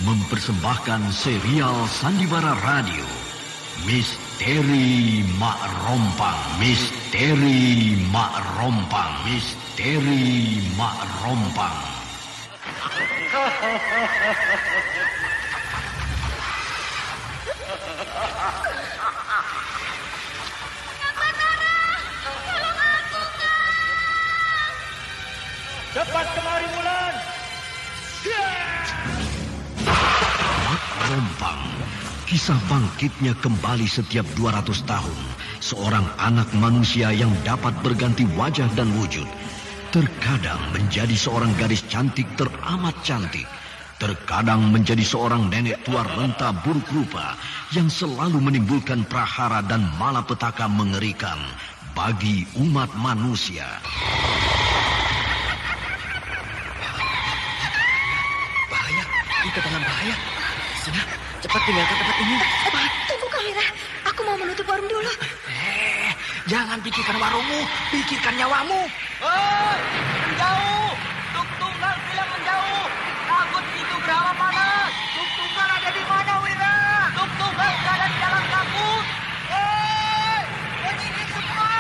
mempersembahkan serial Sandiwara Radio Misteri Mak Rompang. Misteri Mak Rompang. Misteri Mak Rompang. Cepat kemari, Wulan. Mak Rompang. Kisah bangkitnya kembali setiap 200 tahun. Seorang anak manusia yang dapat berganti wajah dan wujud. Terkadang menjadi seorang gadis cantik teramat cantik. Terkadang menjadi seorang nenek tua renta buruk rupa yang selalu menimbulkan prahara dan malapetaka mengerikan bagi umat manusia. Bahaya, kita dalam bahaya. Sudah, cepat tinggalkan tempat ini. Tunggu, Kamira. Aku mau menutup warung dulu. Jangan pikirkan warungmu, pikirkan nyawamu. Hei, menjauh. Tuk Tunggal bilang menjauh. Takut itu berapa panas. Tuk Tunggal ada di mana, Wira? Tuk Tunggal ada di dalam kabut. Hei, penyihir semua.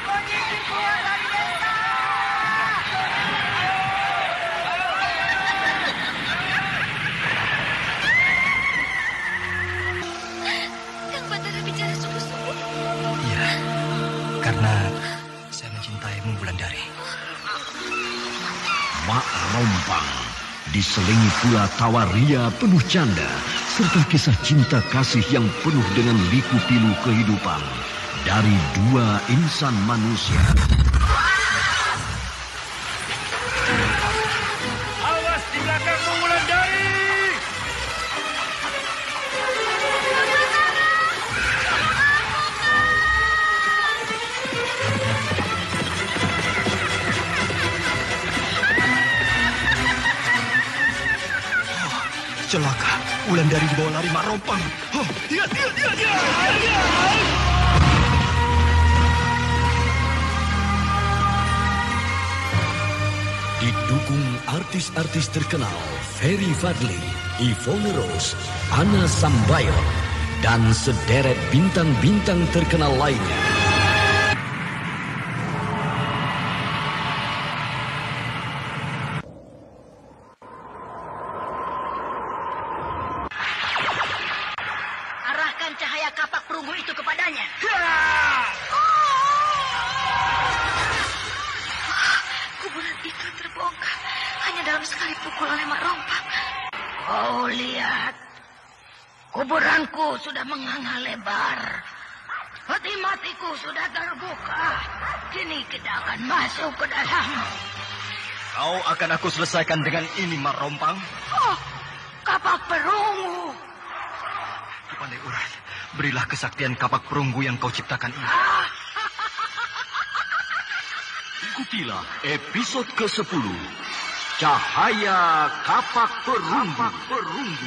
Penyihir keluar dari desa. Kang Batara bicara sungguh-sungguh. Iya, karena saya mencintaimu, Wulandari. Mak Rompang diselingi pula tawa ria penuh canda serta kisah cinta kasih yang penuh dengan liku-pilu kehidupan dari dua insan manusia. Awas di belakangmu, Wulandari. Celaka, Wulandari dibawa lari Mak Rompang. Oh, dia. Didukung artis-artis terkenal Ferry Fadli, Yvonne Rose, Anna Sambayon, dan sederet bintang-bintang terkenal lainnya. Arahkan cahaya kapak perunggu itu kepadanya. Kuburan itu terbongkar hanya dalam sekali pukul oleh Mak Rompang. Kau lihat, kuburanku sudah menganga lebar. Peti matiku sudah terbuka. Kini kita akan masuk ke dalam. Kau akan aku selesaikan dengan ini, Mak Rompang. Oh, kapak perunggu. Pandai Urat, berilah kesaktian kapak perunggu yang kau ciptakan ini. Ikutilah episode ke-10. Cahaya Kapak Perunggu.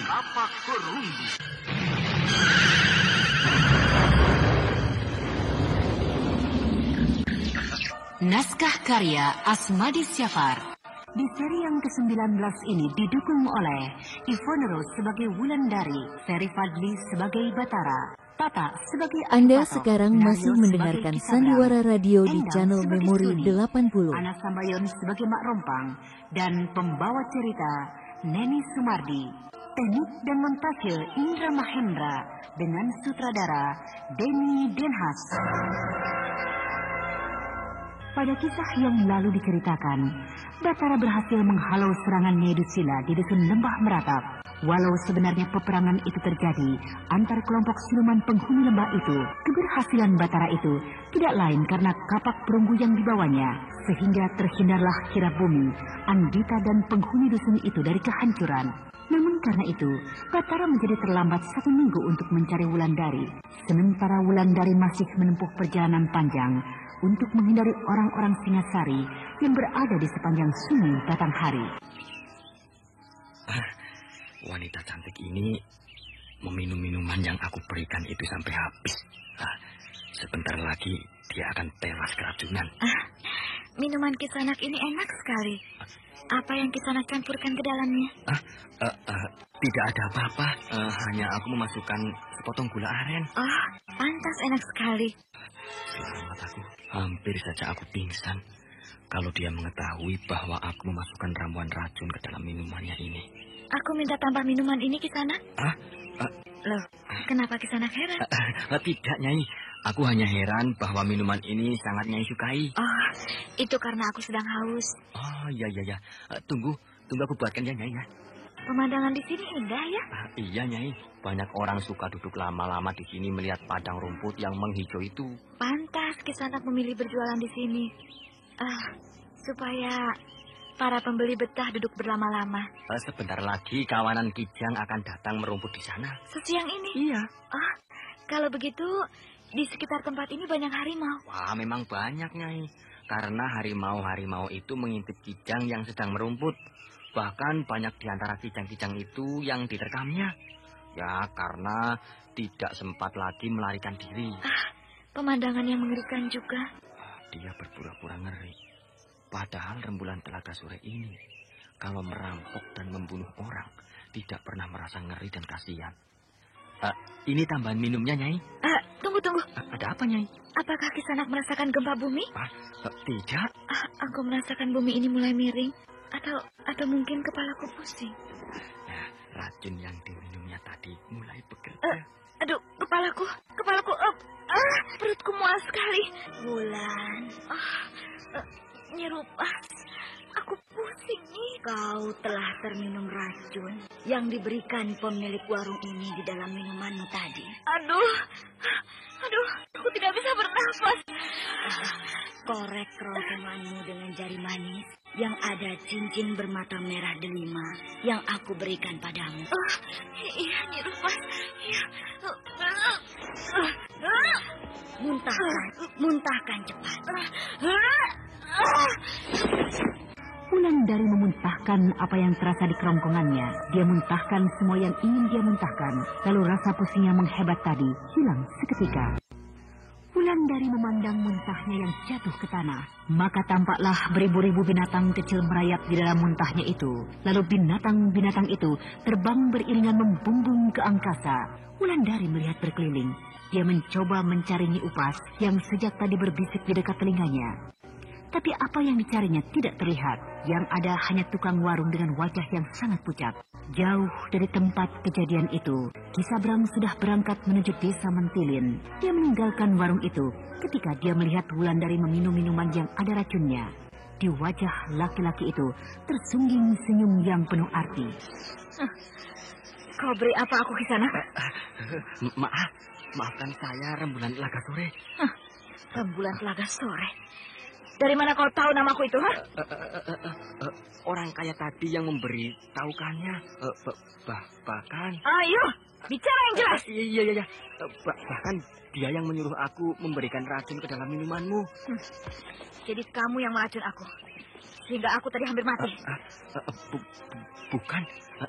Kapak Perunggu. Naskah karya Asmadi Syafar. Di seri yang ke-19 ini didukung oleh Yvonne Rose sebagai Wulandari, Ferry Fadli sebagai Batara, Tata sebagai Anda Alifato, sekarang masih Nario mendengarkan sebagai Kisabrang, Sandiwara Radio di Endang channel sebagai Memori Suni, 80. Ana Sambayon sebagai Mak Rompang, dan pembawa cerita Neni Sumardi. Teknik dan montase Indra Mahendra dengan sutradara Denny Denhas. Pada kisah yang lalu diceritakan, Batara berhasil menghalau serangan Nyai Dusila di dusun Lembah Meratap. Walau sebenarnya peperangan itu terjadi antar kelompok siluman penghuni lembah itu, keberhasilan Batara itu tidak lain karena kapak perunggu yang dibawanya, sehingga terhindarlah Kira Bumi, Andita dan penghuni dusun itu dari kehancuran. Namun karena itu, Batara menjadi terlambat 1 minggu untuk mencari Wulandari, sementara Wulandari masih menempuh perjalanan panjang untuk menghindari orang-orang Singasari yang berada di sepanjang sungai Batanghari. Wanita cantik ini meminum minuman yang aku berikan itu sampai habis. Sebentar lagi dia akan tewas keracunan. minuman Kisanak ini enak sekali. Apa yang Kisanak campurkan ke dalamnya? Tidak ada apa-apa. Hanya aku memasukkan sepotong gula aren. Oh, pantas enak sekali. Selamat aku. Hampir saja aku pingsan kalau dia mengetahui bahwa aku memasukkan ramuan racun ke dalam minumannya ini. Aku minta tambah minuman ini, Kisanak. Loh, kenapa Kisanak heran? Tidak, Nyai. Aku hanya heran bahwa minuman ini sangat Nyai sukai. Oh, itu karena aku sedang haus. Oh, iya. Tunggu aku buatkan ya, Nyai ya. Pemandangan di sini indah ya? Iya, Nyai. Banyak orang suka duduk lama-lama di sini melihat padang rumput yang menghijau itu. Pantas Kisanak memilih berjualan di sini. Supaya para pembeli betah duduk berlama-lama. Sebentar lagi kawanan Kijang akan datang merumput di sana. Sesiang ini? Iya. Kalau begitu, di sekitar tempat ini banyak harimau. Wah, memang banyak, Nyai. Karena harimau-harimau itu mengintip Kijang yang sedang merumput. Bahkan banyak di antara kijang-kijang itu yang diterkamnya. Ya, karena tidak sempat lagi melarikan diri. Pemandangan yang mengerikan juga. Dia berpura-pura ngeri. Padahal rembulan Telaga Sore ini, kalau merampok dan membunuh orang, tidak pernah merasa ngeri dan kasihan. Ini tambahan minumnya, Nyai. Tunggu. Ada apa, Nyai? Apakah Kisanak merasakan gempa bumi? Tidak. Aku merasakan bumi ini mulai miring. Atau mungkin kepalaku pusing. Nah, racun yang diminumnya tadi mulai bekerja. Aduh, kepalaku. Perutku mual sekali. Wulan. Nyerupas. Aku pusing nih. Kau telah terminum racun yang diberikan pemilik warung ini di dalam minumanmu tadi. Aduh, aku tidak bisa bernafas. Korek kerongkonganmu dengan jari manis yang ada cincin bermata merah delima yang aku berikan padamu. Iya, Nyerupas. Iya. Muntahkan cepat. Wulandari memuntahkan apa yang terasa di kerongkongannya. Dia muntahkan semua yang ingin dia muntahkan. Lalu rasa pusingnya menghebat tadi hilang seketika. Wulandari memandang muntahnya yang jatuh ke tanah. Maka tampaklah beribu-ribu binatang kecil merayap di dalam muntahnya itu. Lalu binatang-binatang itu terbang beriringan membumbung ke angkasa. Wulandari melihat berkeliling. Dia mencoba mencari Nyi Upas yang sejak tadi berbisik di dekat telinganya. Tapi apa yang dicarinya tidak terlihat. Yang ada hanya tukang warung dengan wajah yang sangat pucat. Jauh dari tempat kejadian itu, Ki Sabrang sudah berangkat menuju desa Mentilin. Dia meninggalkan warung itu ketika dia melihat Wulandari meminum minuman yang ada racunnya. Di wajah laki-laki itu tersungging senyum yang penuh arti. Kau beri apa aku, Kisanak? Maafkan saya, Rembulan Telaga Sore. Rembulan Telaga Sore? Dari mana kau tahu namaku itu, Orang kaya tadi yang memberitahukannya. Bahkan... Ayo, bicara yang jelas. Iya. Bahkan dia yang menyuruh aku memberikan racun ke dalam minumanmu. Jadi kamu yang meracun aku, sehingga aku tadi hampir mati. Bukan,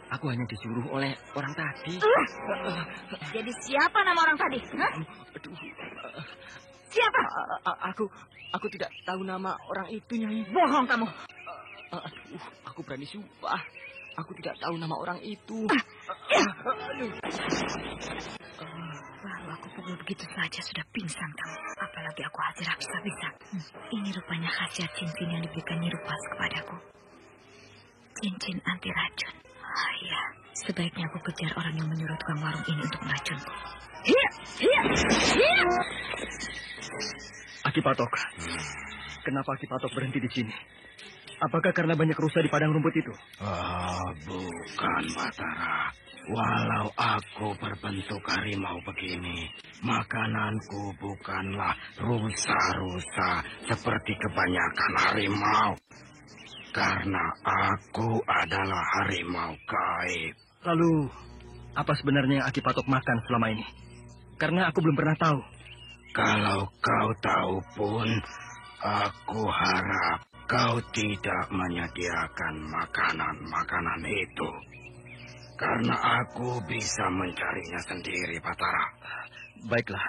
aku hanya disuruh oleh orang tadi. Jadi siapa nama orang tadi? Siapa? Aku tidak tahu nama orang itu, Nyai. Bohong kamu. Aku berani sumpah. Aku tidak tahu nama orang itu. Baru aku pukul begitu saja sudah pingsan kamu. Apalagi aku hajar habis-habisan. Ini rupanya khasiat cincin yang diberikan Nyerupas kepadaku. Cincin anti racun. Iya, sebaiknya aku kejar orang yang menyuruh tukang warung ini untuk meracunku. Iya. Aki Patok, kenapa Aki Patok berhenti di sini? Apakah karena banyak rusa di padang rumput itu? Bukan, Batara. Walau aku berbentuk harimau begini, makananku bukanlah rusa-rusa seperti kebanyakan harimau. Karena aku adalah harimau gaib. Lalu, apa sebenarnya yang Aki Patok makan selama ini? Karena aku belum pernah tahu. Kalau kau tahu pun, aku harap kau tidak menyediakan makanan-makanan itu. Karena aku bisa mencarinya sendiri, Batara. Baiklah,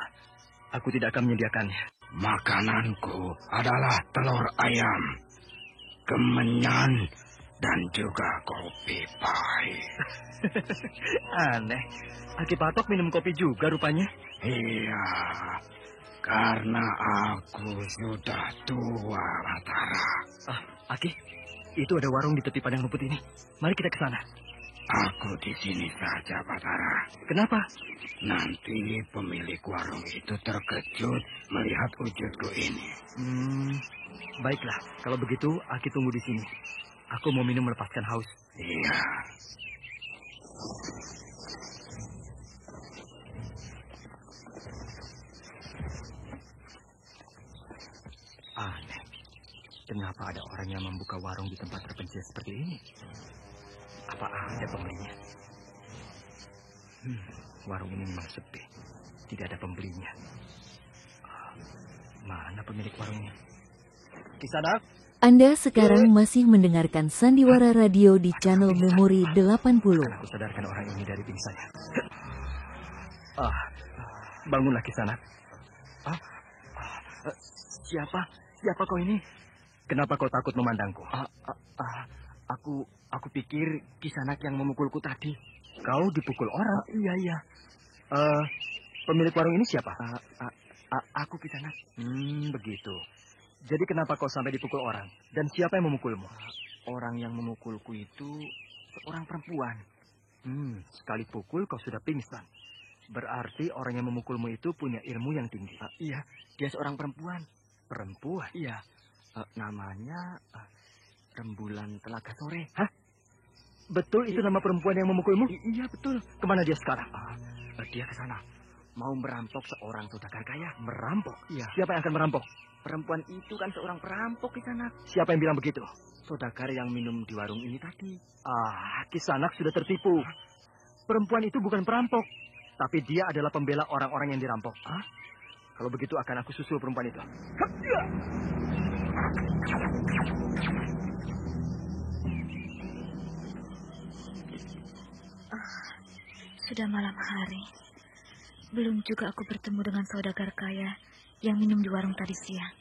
aku tidak akan menyediakannya. Makananku adalah telur ayam, kemenyan, dan juga kopi pahit. Aneh. Aki Patok minum kopi juga rupanya. Iya, karena aku sudah tua, Batara. Aki, itu ada warung di tepi padang rumput ini. Mari kita ke sana. Aku di sini saja, Batara. Kenapa? Nanti pemilik warung itu terkejut melihat wujudku ini. Baiklah, kalau begitu Aki tunggu di sini. Aku mau minum melepaskan haus. Iya. Aneh. Kenapa ada orang yang membuka warung di tempat terpencil seperti ini? Apa ada pembelinya? Warung ini memang sepi. Tidak ada pembelinya. Mana pemilik warung ini? Kisanak? Anda sekarang masih mendengarkan Sandiwara Radio di channel Memori 80. Aku sadarkan orang ini dari pingsannya. Bangunlah Kisanak. Siapa kau ini? Kenapa kau takut memandangku? Aku pikir Kisanak yang memukulku tadi. Kau dipukul orang? Iya. Pemilik warung ini siapa? Aku Kisanak. Begitu. Jadi kenapa kau sampai dipukul orang? Dan siapa yang memukulmu? Orang yang memukulku itu seorang perempuan. Sekali pukul kau sudah pingsan. Berarti orang yang memukulmu itu punya ilmu yang tinggi. Iya, dia seorang perempuan. Perempuan? Iya. Namanya Rembulan Telaga Sore. Hah? Betul itu nama perempuan yang memukulmu? Iya, betul. Kemana dia sekarang? Dia ke sana. Mau merampok seorang saudagar kaya. Merampok? Iya. Siapa yang akan merampok? Perempuan itu kan seorang perampok, Kisanak. Siapa yang bilang begitu? Saudagar yang minum di warung ini tadi. Kisanak sudah tertipu. Perempuan itu bukan perampok. Tapi dia adalah pembela orang-orang yang dirampok. Kalau begitu akan aku susul perempuan itu. Sudah malam hari. Belum juga aku bertemu dengan saudagar kaya yang minum di warung tadi siang.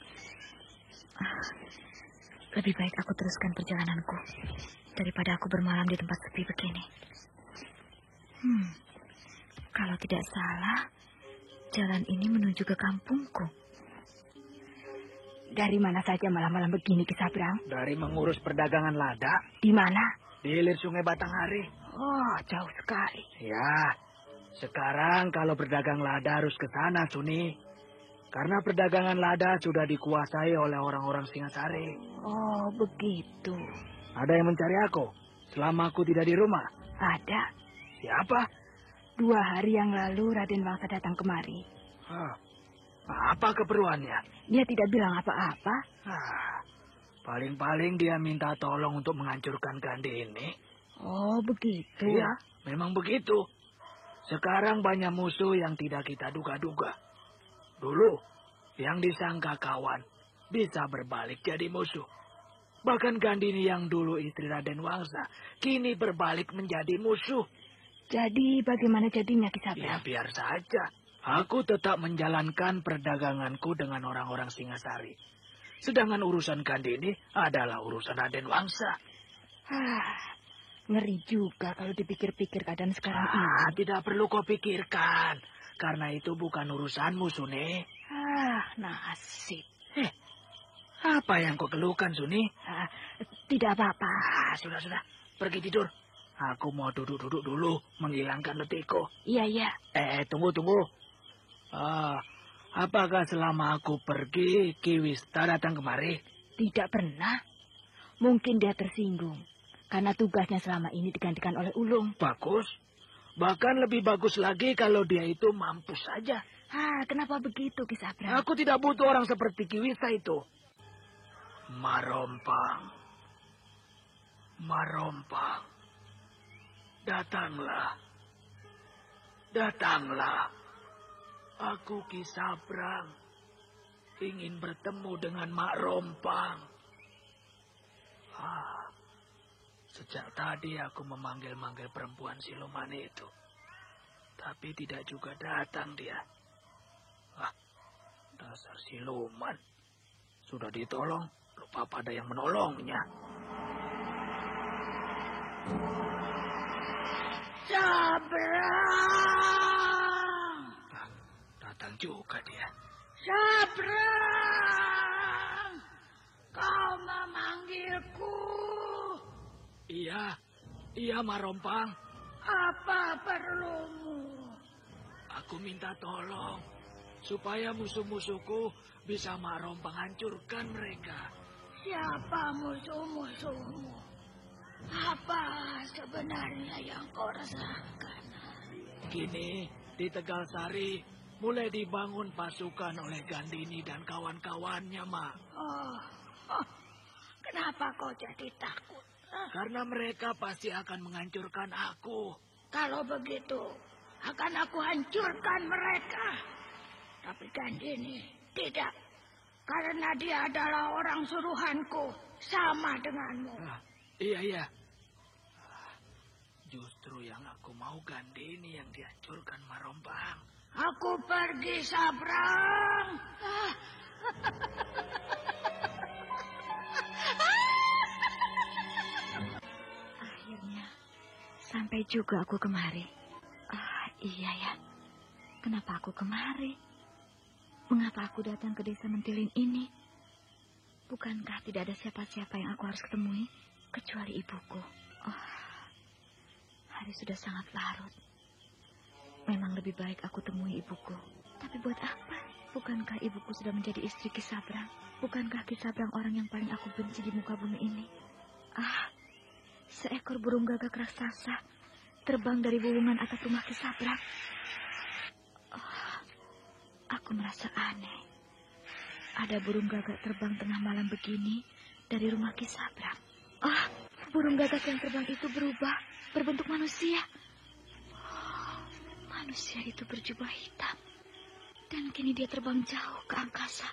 Lebih baik aku teruskan perjalananku daripada aku bermalam di tempat sepi begini. Kalau tidak salah, jalan ini menuju ke kampungku. Dari mana saja malam-malam begini, Kisabrang? Dari mengurus perdagangan lada. Di mana? Di hilir Sungai Batanghari. Oh, jauh sekali. Ya, sekarang kalau berdagang lada harus ke sana, Suni. Karena perdagangan lada sudah dikuasai oleh orang-orang Singasari. Oh, begitu. Ada yang mencari aku selama aku tidak di rumah? Ada. Siapa? 2 hari yang lalu Raden Wangsa datang kemari. Apa keperluannya? Dia tidak bilang apa-apa. Paling-paling dia minta tolong untuk menghancurkan Gandhi ini. Oh, begitu. Iya, memang begitu. Sekarang banyak musuh yang tidak kita duga-duga. Dulu, yang disangka kawan bisa berbalik jadi musuh. Bahkan Gandhini yang dulu istri Raden Wangsa, kini berbalik menjadi musuh. Jadi bagaimana jadinya, Kisabrang? Ya biar saja. Aku tetap menjalankan perdaganganku dengan orang-orang Singasari. Sedangkan urusan Gandhini adalah urusan Raden Wangsa. Ngeri juga kalau dipikir-pikir keadaan sekarang ini. Tidak perlu kau pikirkan. Karena itu bukan urusanmu, Suni. Nasib. Apa yang kau keluhkan, Suni? Tidak apa-apa. Sudah. Pergi tidur. Aku mau duduk-duduk dulu, menghilangkan letihku. Iya. Tunggu. Apakah selama aku pergi, Ki Wista datang kemari? Tidak pernah. Mungkin dia tersinggung. Karena tugasnya selama ini digantikan oleh Ulung. Bagus. Bahkan lebih bagus lagi kalau dia itu mampu saja. Kenapa begitu, Kisabrang? Aku tidak butuh orang seperti Ki Wista itu. Marompang. Datanglah. Aku Ki Sabrang. Ingin bertemu dengan Mak Rompang. Sejak tadi aku memanggil-manggil perempuan siluman itu. Tapi tidak juga datang dia. Dasar siluman. Sudah ditolong, lupa pada yang menolongnya. Sabrang! Datang juga dia. Sabrang! Kau memanggilku. Iya, Marompang. Apa perlumu? Aku minta tolong supaya musuh-musuhku bisa Marompang hancurkan mereka. Siapa musuh-musuhmu? Apa sebenarnya yang kau rasakan? Kini di Tegal Sari mulai dibangun pasukan oleh Gandini dan kawan-kawannya, Mak. Kenapa kau jadi takut? Karena mereka pasti akan menghancurkan aku. Kalau begitu, akan aku hancurkan mereka. Tapi Gandini tidak. Karena dia adalah orang suruhanku. Sama denganmu. Iya. Justru yang aku mau Gandini yang dihancurkan Marompang. Aku pergi, Sabrang. Akhirnya sampai juga aku kemari. Iya ya. Kenapa aku kemari? Mengapa aku datang ke desa Mentilin ini? Bukankah tidak ada siapa-siapa yang aku harus ketemui kecuali ibuku? Hari sudah sangat larut. Memang lebih baik aku temui ibuku. Tapi buat apa? Bukankah ibuku sudah menjadi istri Ki Sabrang? Bukankah Ki Sabrang orang yang paling aku benci di muka bumi ini? Seekor burung gagak raksasa terbang dari bulungan atap rumah Ki Sabrang. Aku merasa aneh. Ada burung gagak terbang tengah malam begini dari rumah Ki Sabrang. Burung gagak yang terbang itu berubah berbentuk manusia. Manusia itu berjubah hitam. Dan kini dia terbang jauh ke angkasa.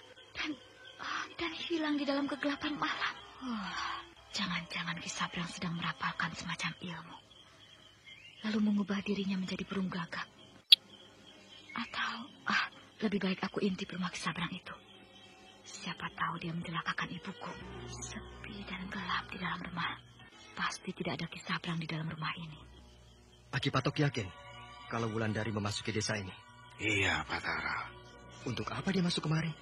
Dan hilang di dalam kegelapan malam. Jangan-jangan Ki Sabrang sedang merapalkan semacam ilmu. Lalu mengubah dirinya menjadi burung gagak. Atau, lebih baik aku intip rumah Ki Sabrang itu. Siapa tahu dia mencelakakan ibuku. Sepi dan gelap di dalam rumah. Pasti tidak ada Ki Sabrang di dalam rumah ini. Aki Patok yakin kalau Wulandari memasuki desa ini? Iya, Batara. Untuk apa dia masuk kemari?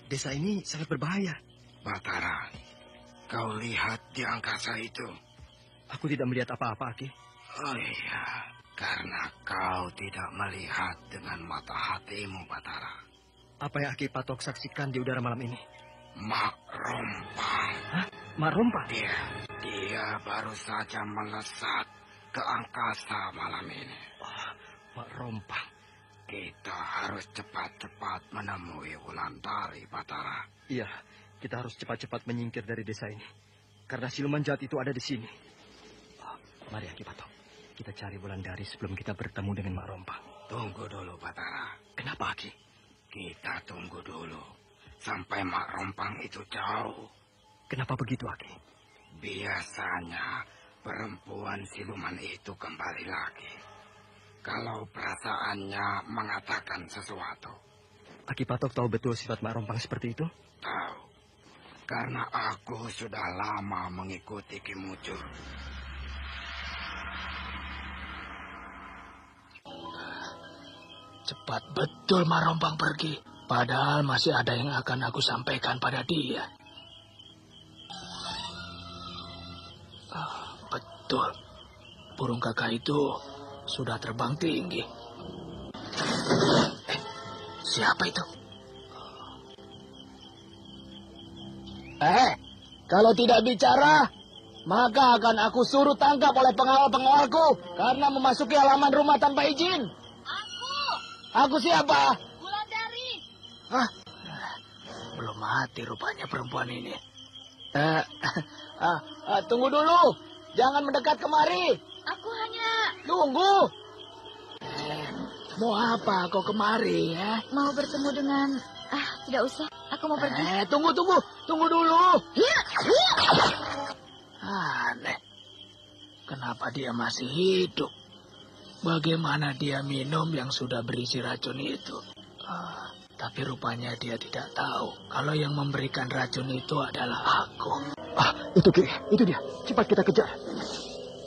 Desa ini sangat berbahaya. Batara, kau lihat di angkasa itu? Aku tidak melihat apa-apa, Aki. Oh iya, karena kau tidak melihat dengan mata hatimu, Batara. Apa yang Aki Patok saksikan di udara malam ini? Mak Rompang. Hah? Mak Rompang? Dia baru saja melesat ke angkasa malam ini. Mak Rompang. Kita harus cepat-cepat menemui Wulandari, Batara. Iya, kita harus cepat-cepat menyingkir dari desa ini. Karena siluman jahat itu ada di sini. Mari Aki Patok, kita cari Wulandari sebelum kita bertemu dengan Mak Rompang. Tunggu dulu, Batara. Kenapa, Aki? Kita tunggu dulu sampai Mak Rompang itu jauh. Kenapa begitu, Aki? Biasanya perempuan siluman itu kembali lagi kalau perasaannya mengatakan sesuatu. Aki Patok tahu betul sifat Mak Rompang seperti itu? Tahu. Karena aku sudah lama mengikuti Ki Mujur. Cepat betul Mak Rompang pergi. Padahal masih ada yang akan aku sampaikan pada dia. Betul. Burung gagak itu sudah terbang tinggi. Siapa itu? Kalau tidak bicara, maka akan aku suruh tangkap oleh pengawal-pengawalku karena memasuki halaman rumah tanpa izin. Aku siapa? Wulandari. Belum mati rupanya perempuan ini. Tunggu dulu. Jangan mendekat kemari. Aku hanya Tunggu. Mau apa kau kemari ya? Mau bertemu dengan... tidak usah. Aku mau pergi. Tunggu dulu. Aneh. Kenapa dia masih hidup? Bagaimana dia minum yang sudah berisi racun itu? Tapi rupanya dia tidak tahu kalau yang memberikan racun itu adalah aku. Itu Ki, itu dia. Cepat kita kejar.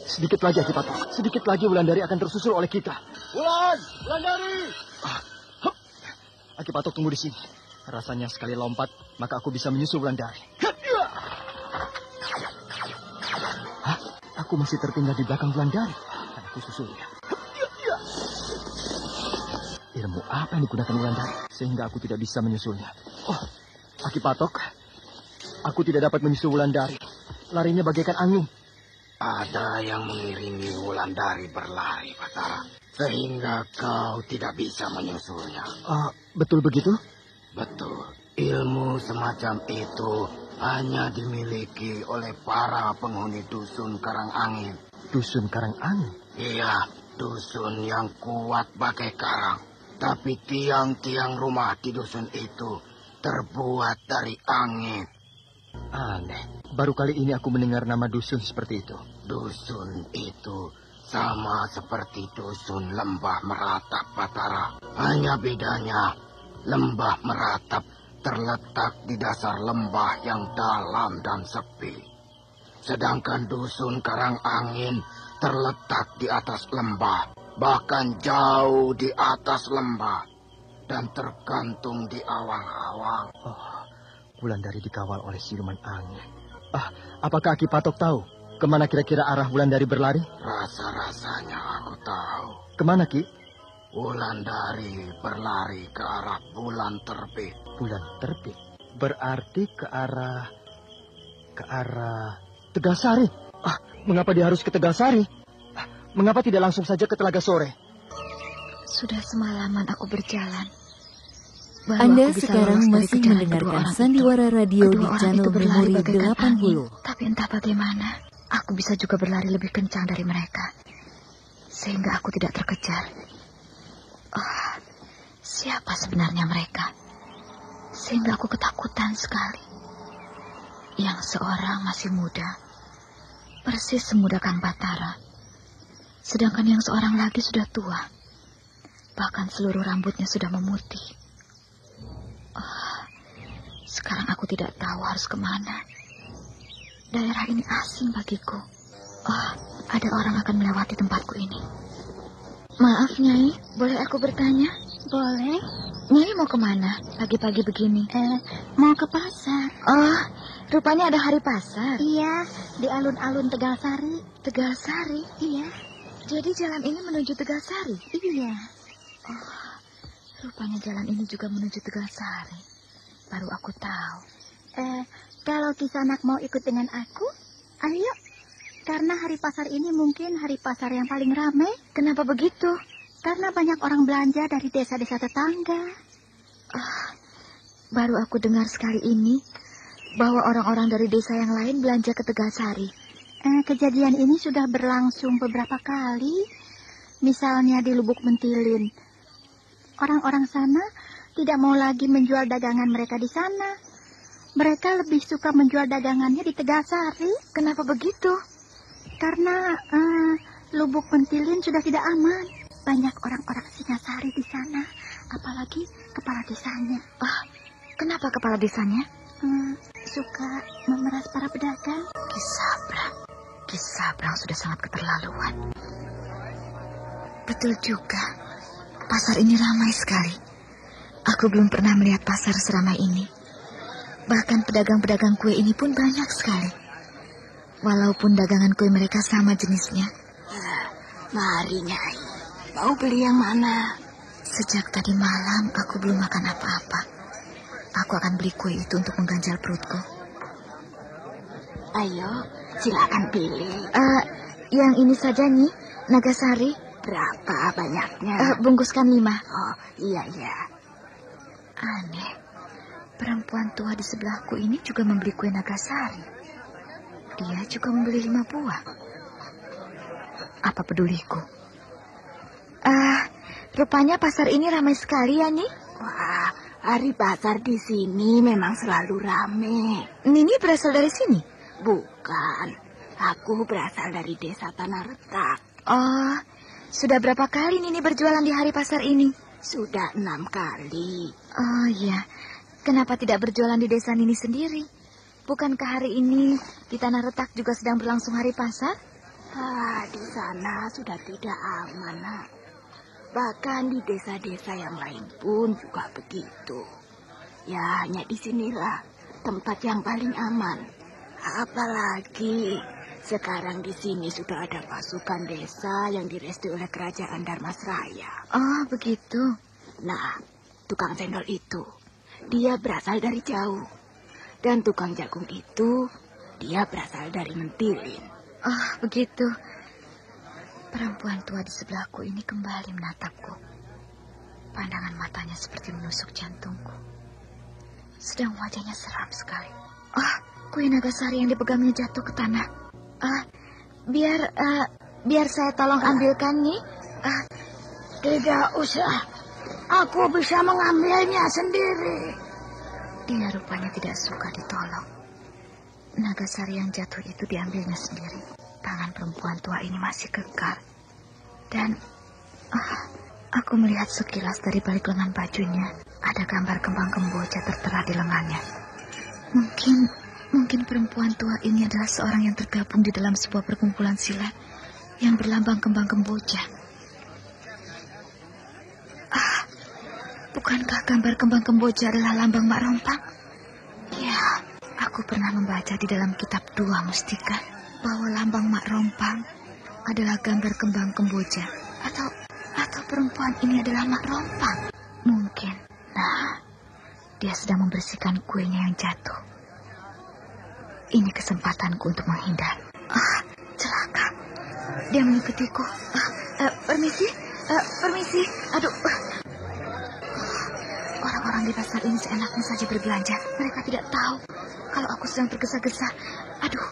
Sedikit lagi Ki Patok. Sedikit lagi Wulandari akan tersusul oleh kita. Wulandari! Ki Patok tunggu di sini. Rasanya sekali lompat, maka aku bisa menyusul Wulandari. Aku masih tertinggal di belakang Wulandari. Dan aku susulnya. Ilmu apa yang digunakan Wulandari sehingga aku tidak bisa menyusulnya? Ki Patok, aku tidak dapat menyusul Wulandari. Larinya bagaikan angin. Ada yang mengiringi Wulandari berlari, Batara, sehingga kau tidak bisa menyusulnya. Betul begitu? Betul. Ilmu semacam itu hanya dimiliki oleh para penghuni dusun Karangangin. Dusun Karangangin? Iya, dusun yang kuat bagai karang. Tapi tiang-tiang rumah di dusun itu terbuat dari angin. Aneh, baru kali ini aku mendengar nama dusun seperti itu. Dusun itu sama seperti dusun Lembah Meratap, Batara. Hanya bedanya, Lembah Meratap terletak di dasar lembah yang dalam dan sepi. Sedangkan dusun Karangangin terletak di atas lembah, bahkan jauh di atas lembah, dan tergantung di awang-awang. Wulandari dikawal oleh siluman angin. Apakah Ki Patok tahu kemana kira-kira arah Wulandari berlari? Rasa-rasanya aku tahu. Kemana, Ki? Wulandari berlari ke arah bulan terbit. Bulan terbit? Berarti ke arah Tegasari. Mengapa dia harus ke Tegasari? Mengapa tidak langsung saja ke Telaga Sore? Sudah semalaman aku berjalan. Anda sekarang masih mendengarkan Sandiwara Radio di channel Memori 80. Tapi entah bagaimana, aku bisa juga berlari lebih kencang dari mereka. Sehingga aku tidak terkejar. Siapa sebenarnya mereka? Sehingga aku ketakutan sekali. Yang seorang masih muda, persis semuda Kang Batara. Sedangkan yang seorang lagi sudah tua. Bahkan seluruh rambutnya sudah memutih. Sekarang aku tidak tahu harus kemana. Daerah ini asing bagiku. Ada orang akan melewati tempatku ini. Maaf, Nyai, boleh aku bertanya? Boleh. Nyai mau kemana pagi-pagi begini? Mau ke pasar. Rupanya ada hari pasar. Iya, di alun-alun Tegalsari. Tegalsari? Iya. Jadi jalan ini menuju Tegalsari? Iya. Rupanya jalan ini juga menuju Tegalsari. Baru aku tahu. Kalau Kisanak mau ikut dengan aku, ayo. Karena hari pasar ini mungkin hari pasar yang paling ramai. Kenapa begitu? Karena banyak orang belanja dari desa-desa tetangga. Baru aku dengar sekali ini bahwa orang-orang dari desa yang lain belanja ke Tegalsari. Kejadian ini sudah berlangsung beberapa kali. Misalnya di Lubuk Mentilin. Orang-orang sana tidak mau lagi menjual dagangan mereka di sana. Mereka lebih suka menjual dagangannya di Tegalsari. Kenapa begitu? Karena Lubuk Mentilin sudah tidak aman. Banyak orang-orang Singasari di sana. Apalagi kepala desanya. Kenapa kepala desanya? Suka memeras para pedagang. Kisabrang sudah sangat keterlaluan. Betul juga. Pasar ini ramai sekali. Aku belum pernah melihat pasar seramai ini. Bahkan pedagang-pedagang kue ini pun banyak sekali. Walaupun dagangan kue mereka sama jenisnya. Mari, Nyai. Mau beli yang mana? Sejak tadi malam aku belum makan apa-apa. Aku akan beli kue itu untuk mengganjal perutku. Ayo, silakan pilih. Yang ini saja, Nyi. Nagasari. Berapa banyaknya? Bungkuskan 5. Oh, iya. Aneh. Perempuan tua di sebelahku ini juga membeli kue Nagasari. Dia juga membeli 5 buah. Apa peduliku? Rupanya pasar ini ramai sekali ya, Nyi. Wah, hari pasar di sini memang selalu ramai. Nini berasal dari sini? Bukan. Aku berasal dari desa Tanah Retak. Sudah berapa kali Nini berjualan di hari pasar ini? Sudah 6 kali. Oh iya, kenapa tidak berjualan di desa Nini sendiri? Bukankah hari ini di Tanah Retak juga sedang berlangsung hari pasar? Di sana sudah tidak aman, Nak. Bahkan di desa-desa yang lain pun juga begitu. Ya, hanya di sinilah tempat yang paling aman. Apalagi sekarang di sini sudah ada pasukan desa yang direstui oleh kerajaan Dharmasraya. Oh, begitu. Nah, tukang cendol itu, dia berasal dari jauh. Dan tukang jagung itu, dia berasal dari Mentilin. Oh, begitu. Perempuan tua di sebelahku ini kembali menatapku. Pandangan matanya seperti menusuk jantungku. Sedang wajahnya seram sekali. Oh, kue Nagasari yang dipegangnya jatuh ke tanah. Biar saya tolong ambilkan, Nyi. Tidak usah. Aku bisa mengambilnya sendiri. Dia rupanya tidak suka ditolong. Nagasari yang jatuh itu diambilnya sendiri. Tangan perempuan tua ini masih kekar. Dan aku melihat sekilas dari balik lengan bajunya ada gambar kembang kemboja tertera di lengannya. Mungkin perempuan tua ini adalah seorang yang tergabung di dalam sebuah perkumpulan silat yang berlambang kembang kemboja. Bukankah gambar kembang kemboja adalah lambang Mak Rompang? Ya, aku pernah membaca di dalam kitab Dua Mustika bahwa lambang Mak Rompang adalah gambar kembang kemboja. Atau perempuan ini adalah Mak Rompang. Mungkin. Nah, dia sedang membersihkan kuenya yang jatuh. Ini kesempatanku untuk menghindar. Celaka. Dia mengikutiku. Permisi. Aduh. Orang-orang di pasar ini seenaknya saja berbelanja. Mereka tidak tahu kalau aku sedang tergesa-gesa. Aduh,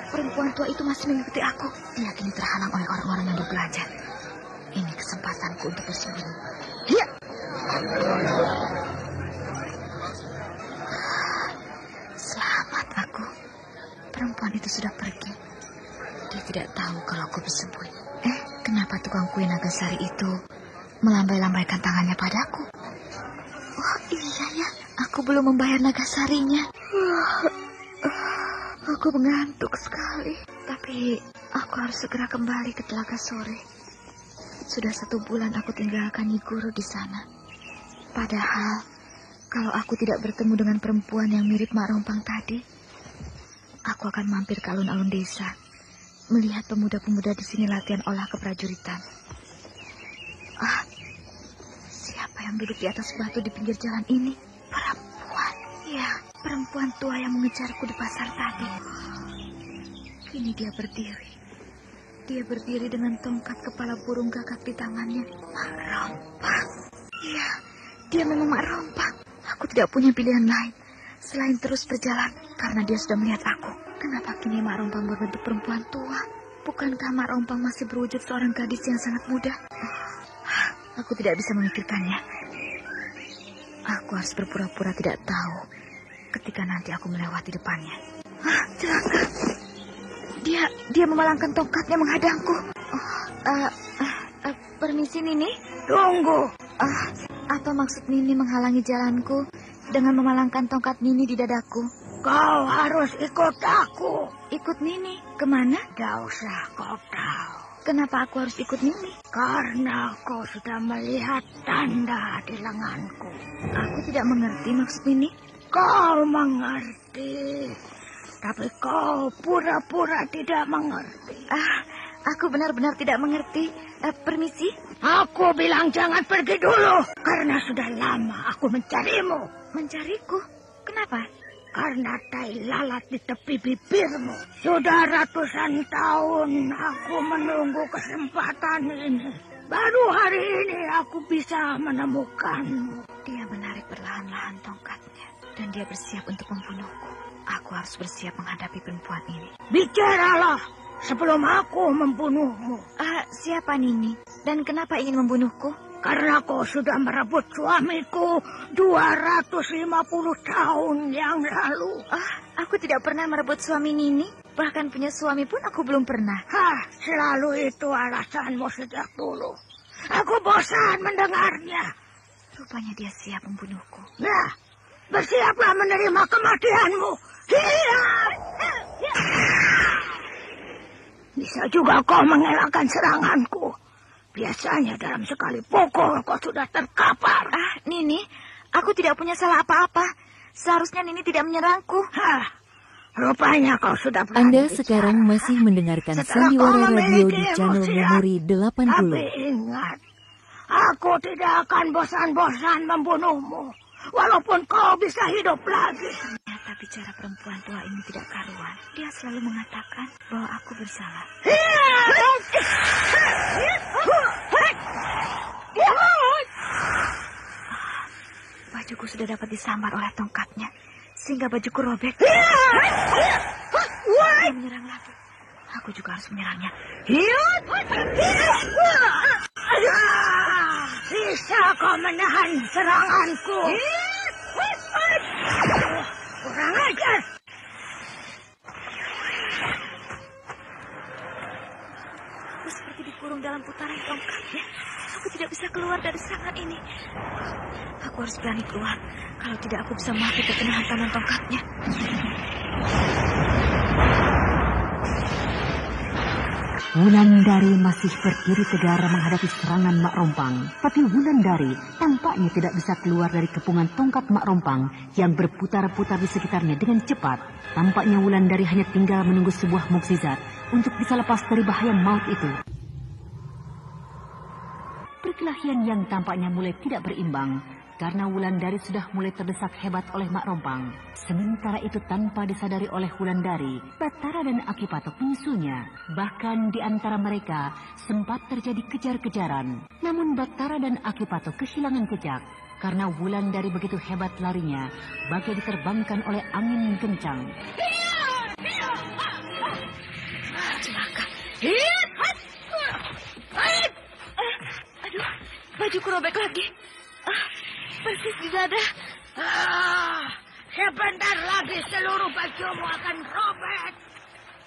perempuan tua itu masih mengikuti aku. Dia kini terhalang oleh orang-orang yang berbelanja. Ini kesempatanku untuk bersembunyi. Ya. Selamat aku. Perempuan itu sudah pergi. Dia tidak tahu kalau aku bersembunyi. Kenapa tukang kue Nagasari itu melambai-lambaikan tangannya padaku? Oh iya ya, aku belum membayar Nagasarinya. Aku mengantuk sekali. Tapi aku harus segera kembali ke Telaga Sore. Sudah 1 bulan aku tinggalkan Nyi Guru di sana. Padahal kalau aku tidak bertemu dengan perempuan yang mirip Mak Rompang tadi, aku akan mampir ke alun-alun desa, melihat pemuda-pemuda di sini latihan olah keprajuritan. Siapa yang duduk di atas batu di pinggir jalan ini? Perempuan. Ya, perempuan tua yang mengejarku di pasar tadi. Kini dia berdiri. Dia berdiri dengan tongkat kepala burung gagak di tangannya. Mak Rompang. Ya, dia memang Mak Rompang. Aku tidak punya pilihan lain selain terus berjalan karena dia sudah melihat aku. Kenapa kini Mak Rompang berbentuk perempuan tua? Bukankah Mak Rompang masih berwujud seorang gadis yang sangat muda? Aku tidak bisa memikirkannya. Aku harus berpura-pura tidak tahu ketika nanti aku melewati depannya. Celaka. Dia memalangkan tongkatnya menghadangku. Permisi, Nini. Tunggu. Apa maksud Nini menghalangi jalanku dengan memalangkan tongkat Nini di dadaku? Kau harus ikut aku. Ikut Nini? Kemana? Tidak usah kau tahu. Kenapa aku harus ikut Nini? Karena kau sudah melihat tanda di lenganku. Aku tidak mengerti maksud Nini. Kau mengerti, tapi kau pura-pura tidak mengerti. Aku benar-benar tidak mengerti. Permisi. Aku bilang jangan pergi dulu, karena sudah lama aku mencarimu. Mencariku? Kenapa? Karena tai lalat di tepi bibirmu. Sudah ratusan tahun aku menunggu kesempatan ini. Baru hari ini aku bisa menemukanmu. Dia menarik perlahan-lahan tongkatnya. Dan dia bersiap untuk membunuhku. Aku harus bersiap menghadapi perempuan ini. Bicaralah sebelum aku membunuhmu. Siapa Nini? Dan kenapa ingin membunuhku? Karena kau sudah merebut suamiku 250 tahun yang lalu. Aku tidak pernah merebut suami Nini. Bahkan punya suami pun aku belum pernah. Selalu itu alasanmu sejak dulu. Aku bosan mendengarnya. Rupanya dia siap membunuhku. Nah, bersiaplah menerima kematianmu. Bisa juga kau mengelakkan seranganku. Biasanya dalam sekali pukul kau sudah terkapar. Nini, aku tidak punya salah apa-apa. Seharusnya Nini tidak menyerangku. Rupanya kau sudah berani Anda sekarang masih mendengarkan Sandiwara Radio di channel Memori 80. Tapi ingat, aku tidak akan bosan-bosan membunuhmu. Walaupun kau bisa hidup lagi. Ternyata bicara perempuan tua ini tidak karuan. Dia selalu mengatakan bahwa aku bersalah. Bajuku sudah dapat disambar oleh tongkatnya, sehingga bajuku robek. Dia menyerang lagi. Aku juga harus menyerangnya. Bisa kau menahan seranganku? Kurang ajar. Aku seperti dikurung dalam putaran tongkatnya. Aku tidak bisa keluar dari serangan ini. Aku harus berani keluar. Kalau tidak aku bisa mati terkena hantaman tongkatnya. Wulandari masih berdiri tegar menghadapi serangan Mak Rompang. Tapi Wulandari tampaknya tidak bisa keluar dari kepungan tongkat Mak Rompang yang berputar-putar di sekitarnya dengan cepat. Tampaknya Wulandari hanya tinggal menunggu sebuah mukjizat untuk bisa lepas dari bahaya maut itu. Perkelahian yang tampaknya mulai tidak berimbang karena Wulandari sudah mulai terdesak hebat oleh Mak Rompang. Sementara itu tanpa disadari oleh Wulandari, Bathara dan Akipatok menyusulnya. Bahkan di antara mereka sempat terjadi kejar-kejaran. Namun Bathara dan Akipatok kehilangan jejak karena Wulandari begitu hebat larinya, bagai diterbangkan oleh angin kencang. Celaka. Aduh, bajuku robek lagi. Persis di dada. Sebentar lagi seluruh bajumu akan robek.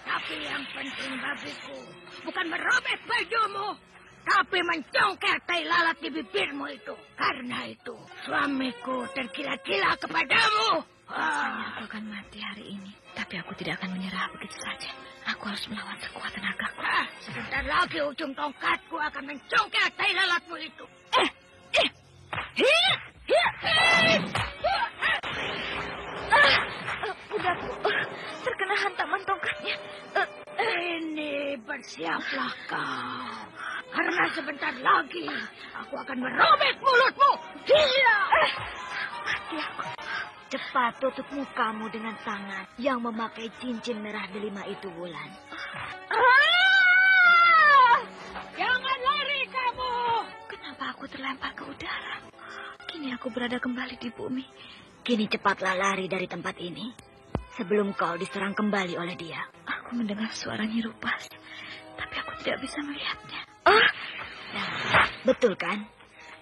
Tapi yang penting bagiku bukan merobek bajumu, tapi mencongkel tai lalat di bibirmu itu. Karena itu suamiku tergila-gila kepadamu. Rasanya aku akan mati hari ini, tapi aku tidak akan menyerah begitu saja. Aku harus melawan sekuat tenagaku. Sebentar lagi ujung tongkatku akan mencongkel tai lalatmu itu. Pundakku terkena hantaman tongkatnya. Ini bersiaplah kau. Karena sebentar lagi aku akan merobek mulutmu. Mati aku. Cepat tutup mukamu dengan tangan yang memakai cincin merah delima itu, Wulan. Jangan lari kamu. Kenapa aku terlempar ke udara? Kini aku berada kembali di bumi. Kini cepatlah lari dari tempat ini sebelum kau diserang kembali oleh dia. Aku mendengar suara Nyirupas, tapi aku tidak bisa melihatnya. Betul kan?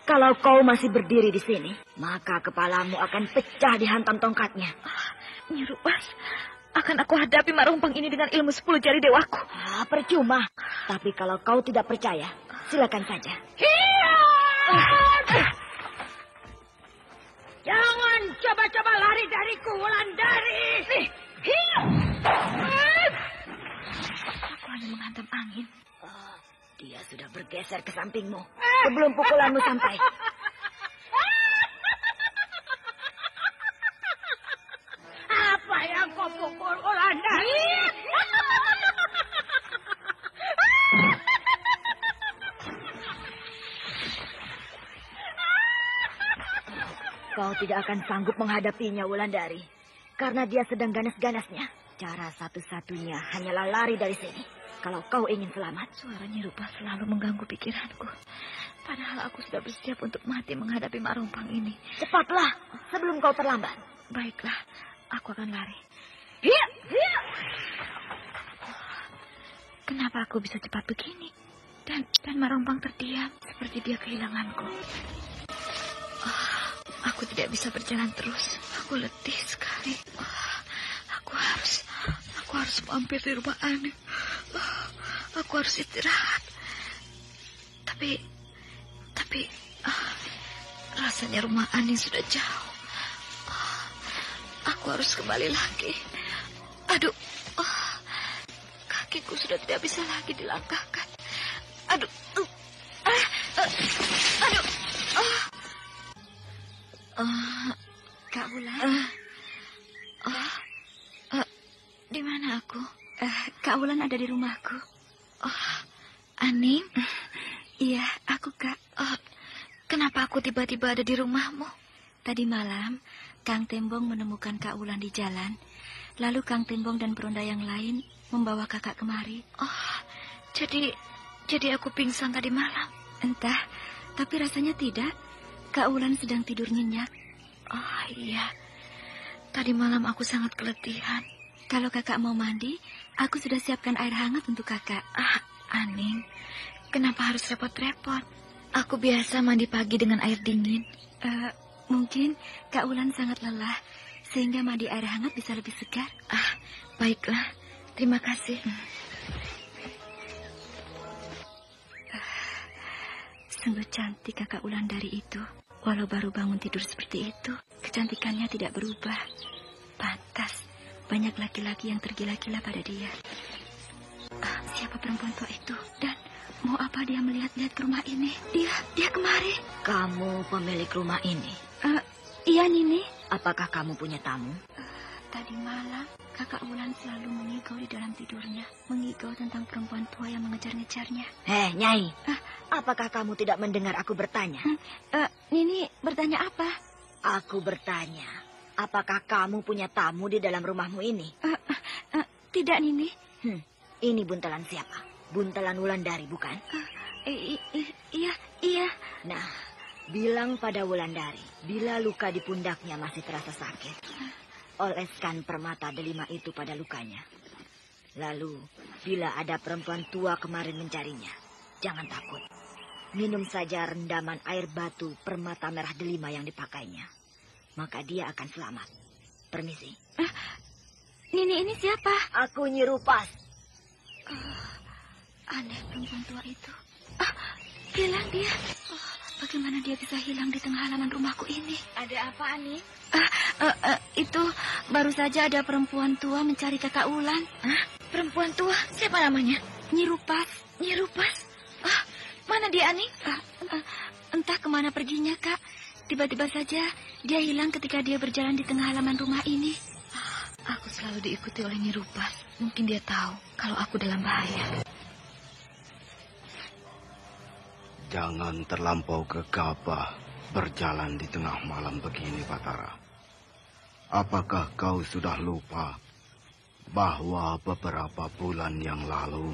Kalau kau masih berdiri di sini, maka kepalamu akan pecah dihantam tongkatnya. Nyirupas, akan aku hadapi Mak Rompang ini dengan ilmu 10 jari dewaku. Percuma. Tapi kalau kau tidak percaya, silakan saja. Jangan coba-coba lari dariku, Wulandari. Aku hanya menghantam angin. Dia sudah bergeser ke sampingmu sebelum pukulanmu sampai. Apa yang kau pukul, Wulandari? Kau tidak akan sanggup menghadapinya, Wulandari. Karena dia sedang ganas-ganasnya. Cara satu-satunya hanyalah lari dari sini. Kalau kau ingin selamat. Suara Nyirupas selalu mengganggu pikiranku. Padahal aku sudah bersiap untuk mati menghadapi Mak Rompang ini. Cepatlah, sebelum kau terlambat. Baiklah, aku akan lari. Kenapa aku bisa cepat begini? Dan Mak Rompang terdiam seperti dia kehilanganku. Aku tidak bisa berjalan terus. Aku letih sekali. Aku harus mampir di rumah Ani. Aku harus istirahat. Tapi Tapi rasanya rumah Aning sudah jauh. Aku harus kembali lagi. Aduh, kakiku sudah tidak bisa lagi dilangkahkan. Aduh, aduh. Kak Wulan. Di mana aku? Kak Wulan ada di rumahku. Aning? Iya, aku Kak. Kenapa aku tiba-tiba ada di rumahmu? Tadi malam, Kang Tembong menemukan Kak Wulan di jalan. Lalu Kang Tembong dan peronda yang lain membawa kakak kemari. Jadi aku pingsan tadi malam. Entah, tapi rasanya tidak. Kak Wulan sedang tidur nyenyak. Oh iya, tadi malam aku sangat keletihan. Kalau kakak mau mandi, aku sudah siapkan air hangat untuk kakak. Aning, kenapa harus repot-repot? Aku biasa mandi pagi dengan air dingin. Mungkin Kak Wulan sangat lelah, sehingga mandi air hangat bisa lebih segar. Baiklah, terima kasih. Sungguh cantik kakak Wulandari itu. Walau baru bangun tidur seperti itu, kecantikannya tidak berubah. Pantas, banyak laki-laki yang tergila-gila pada dia. Siapa perempuan tua itu? Dan mau apa dia melihat-lihat ke rumah ini? Dia kemari. Kamu pemilik rumah ini? Iya, Nini. Apakah kamu punya tamu? Tadi malam, kakak Wulan selalu mengigau di dalam tidurnya. Mengigau tentang perempuan tua yang mengejar-ngejarnya. Nyai. Apakah kamu tidak mendengar aku bertanya? Nini bertanya apa? Aku bertanya, apakah kamu punya tamu di dalam rumahmu ini? Tidak, Nini. Ini buntelan siapa? Buntelan Wulandari, bukan? Iya. Nah, bilang pada Wulandari, bila luka di pundaknya masih terasa sakit, oleskan permata delima itu pada lukanya. Lalu, bila ada perempuan tua kemarin mencarinya, jangan takut. Minum saja rendaman air batu permata merah delima yang dipakainya. Maka dia akan selamat. Permisi. Nini ini siapa? Aku Nyi Rupas. Aneh perempuan tua itu. Hilang dia. Bagaimana dia bisa hilang di tengah halaman rumahku ini? Ada apa, Ani? Itu baru saja ada perempuan tua mencari kakak Wulan. Perempuan tua? Siapa namanya? Nyi Rupas. Nyi Rupas? Mana dia, Ani? Entah kemana perginya, Kak. Tiba-tiba saja dia hilang ketika dia berjalan di tengah halaman rumah ini. Aku selalu diikuti oleh Nyi Rupas. Mungkin dia tahu kalau aku dalam bahaya. Jangan terlampau gegabah berjalan di tengah malam begini, Batara. Apakah kau sudah lupa bahwa beberapa bulan yang lalu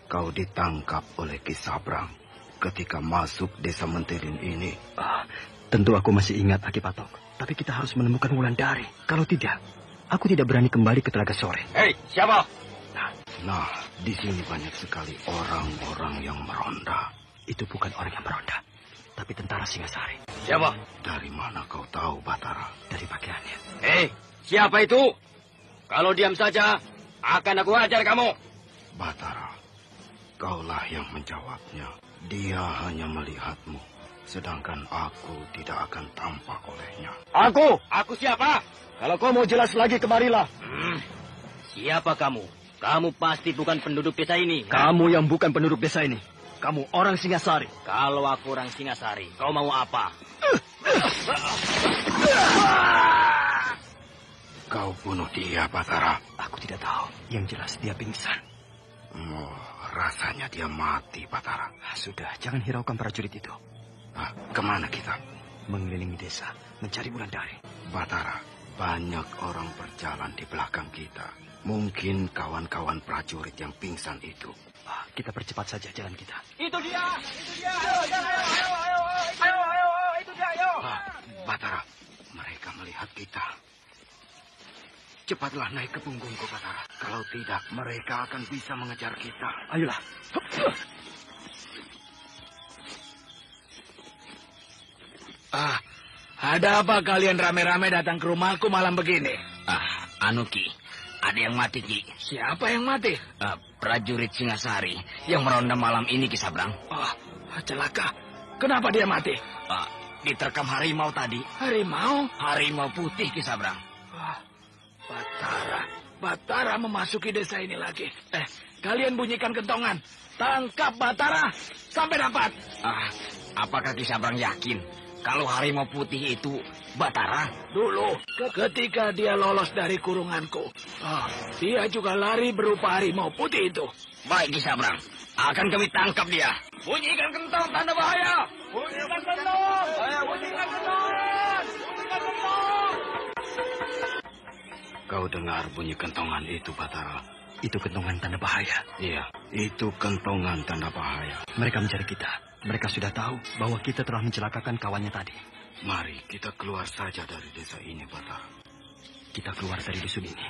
kau ditangkap oleh Ki Sabrang ketika masuk desa Mentirin ini? Tentu aku masih ingat, Aki Patok. Tapi kita harus menemukan Wulandari. Kalau tidak, aku tidak berani kembali ke Telaga Sore. Hei, siapa? Nah, di sini banyak sekali orang-orang yang meronda. Itu bukan orang yang meronda, tapi tentara Singasari. Siapa? Dari mana kau tahu, Batara? Dari pakaiannya. Hei, siapa itu? Kalau diam saja, akan aku ajar kamu. Batara, kaulah yang menjawabnya. Dia hanya melihatmu, sedangkan aku tidak akan tampak olehnya. Aku siapa? Kalau kau mau jelas lagi, kemarilah. Siapa kamu? Kamu pasti bukan penduduk desa ini. Kamu yang bukan penduduk desa ini. Kamu orang Singasari. Kalau aku orang Singasari, kau mau apa? Kau bunuh dia, Batara. Aku tidak tahu. Yang jelas dia pingsan. Rasanya dia mati, Batara. Sudah, jangan hiraukan prajurit itu. Kemana kita? Mengelilingi desa, mencari Wulandari. Batara, banyak orang berjalan di belakang kita. Mungkin kawan-kawan prajurit yang pingsan itu. Kita percepat saja jalan kita. Itu dia! Ayo, itu dia, ayo! Batara, mereka melihat kita. Cepatlah naik ke punggungku, Batara. Kalau tidak, mereka akan bisa mengejar kita. Ayolah. Ada apa kalian rame-rame datang ke rumahku malam begini? Ki, ada yang mati, Ki. Siapa yang mati? Prajurit Singasari yang meronda malam ini, Ki Sabrang. Celaka. Kenapa dia mati? Diterkam harimau tadi. Harimau? Harimau putih, Ki Sabrang. Wah, Batara memasuki desa ini lagi. Kalian bunyikan kentongan. Tangkap Batara sampai dapat. Apakah Ki Sabrang yakin kalau harimau putih itu Batara? Dulu, ketika dia lolos dari kurunganku, dia juga lari berupa harimau putih itu. Baik, Ki Sabrang. Akan kami tangkap dia. Bunyikan kentong tanda bahaya. Bunyikan kentong. Bunyikan kentong. Bunyikan kentong. Kau dengar bunyi kentongan itu, Batara? Itu kentongan tanda bahaya. Iya, itu kentongan tanda bahaya. Mereka mencari kita. Mereka sudah tahu bahwa kita telah mencelakakan kawannya tadi. Mari kita keluar saja dari desa ini, Batara. Kita keluar dari dusun ini.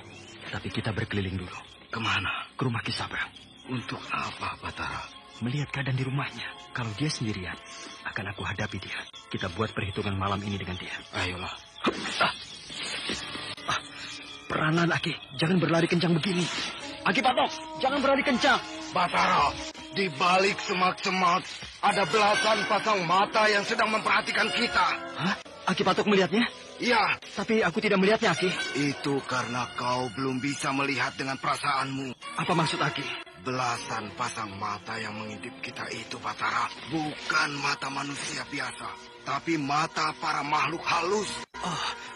Tapi kita berkeliling dulu. Kemana? Ke rumah Ki Sabrang. Untuk apa, Batara? Melihat keadaan di rumahnya. Kalau dia sendirian, akan aku hadapi dia. Kita buat perhitungan malam ini dengan dia. Ayolah. Peranan, Aki. Jangan berlari kencang begini. Aki Patok, jangan berlari kencang. Batara, di balik semak-semak ada belasan pasang mata yang sedang memperhatikan kita. Hah? Aki Patok melihatnya? Iya. Tapi aku tidak melihatnya, Aki. Itu karena kau belum bisa melihat dengan perasaanmu. Apa maksud Aki? Belasan pasang mata yang mengintip kita itu, Batara, bukan mata manusia biasa, tapi mata para makhluk halus.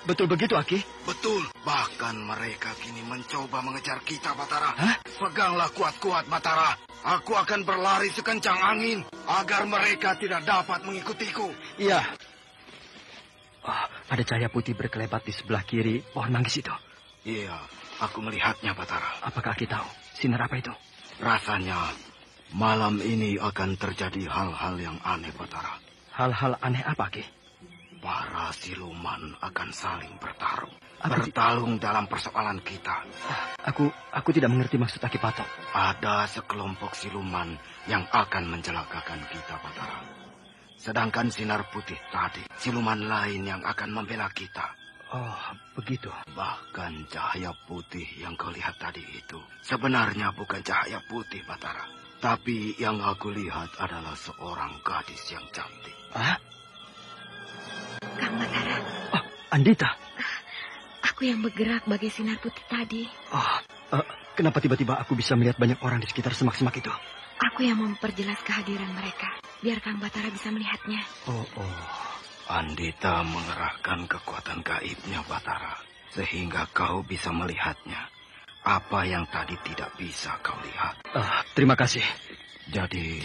Betul begitu, Aki? Betul. Bahkan mereka kini mencoba mengejar kita, Batara. Hah? Peganglah kuat-kuat, Batara. Aku akan berlari sekencang angin agar mereka tidak dapat mengikutiku. Iya. Ada cahaya putih berkelebat di sebelah kiri pohon manggis itu. Iya, aku melihatnya, Batara. Apakah Aki tahu sinar apa itu? Rasanya malam ini akan terjadi hal-hal yang aneh, Batara. Hal-hal aneh apa, Ki? Para siluman akan saling bertarung. Bertarung dalam persoalan kita. Aku tidak mengerti maksud Aki Patok. Ada sekelompok siluman yang akan mencelakakan kita, Batara. Sedangkan sinar putih tadi, siluman lain yang akan membela kita. Oh, begitu. Bahkan cahaya putih yang kau lihat tadi itu sebenarnya bukan cahaya putih, Batara. Tapi yang aku lihat adalah seorang gadis yang cantik. Kang Batara. Andita. Aku yang bergerak bagai sinar putih tadi. Kenapa tiba-tiba aku bisa melihat banyak orang di sekitar semak-semak itu? Aku yang memperjelas kehadiran mereka. Biar Kang Batara bisa melihatnya. Andita mengerahkan kekuatan gaibnya, Batara, sehingga kau bisa melihatnya. Apa yang tadi tidak bisa kau lihat. Terima kasih. Jadi,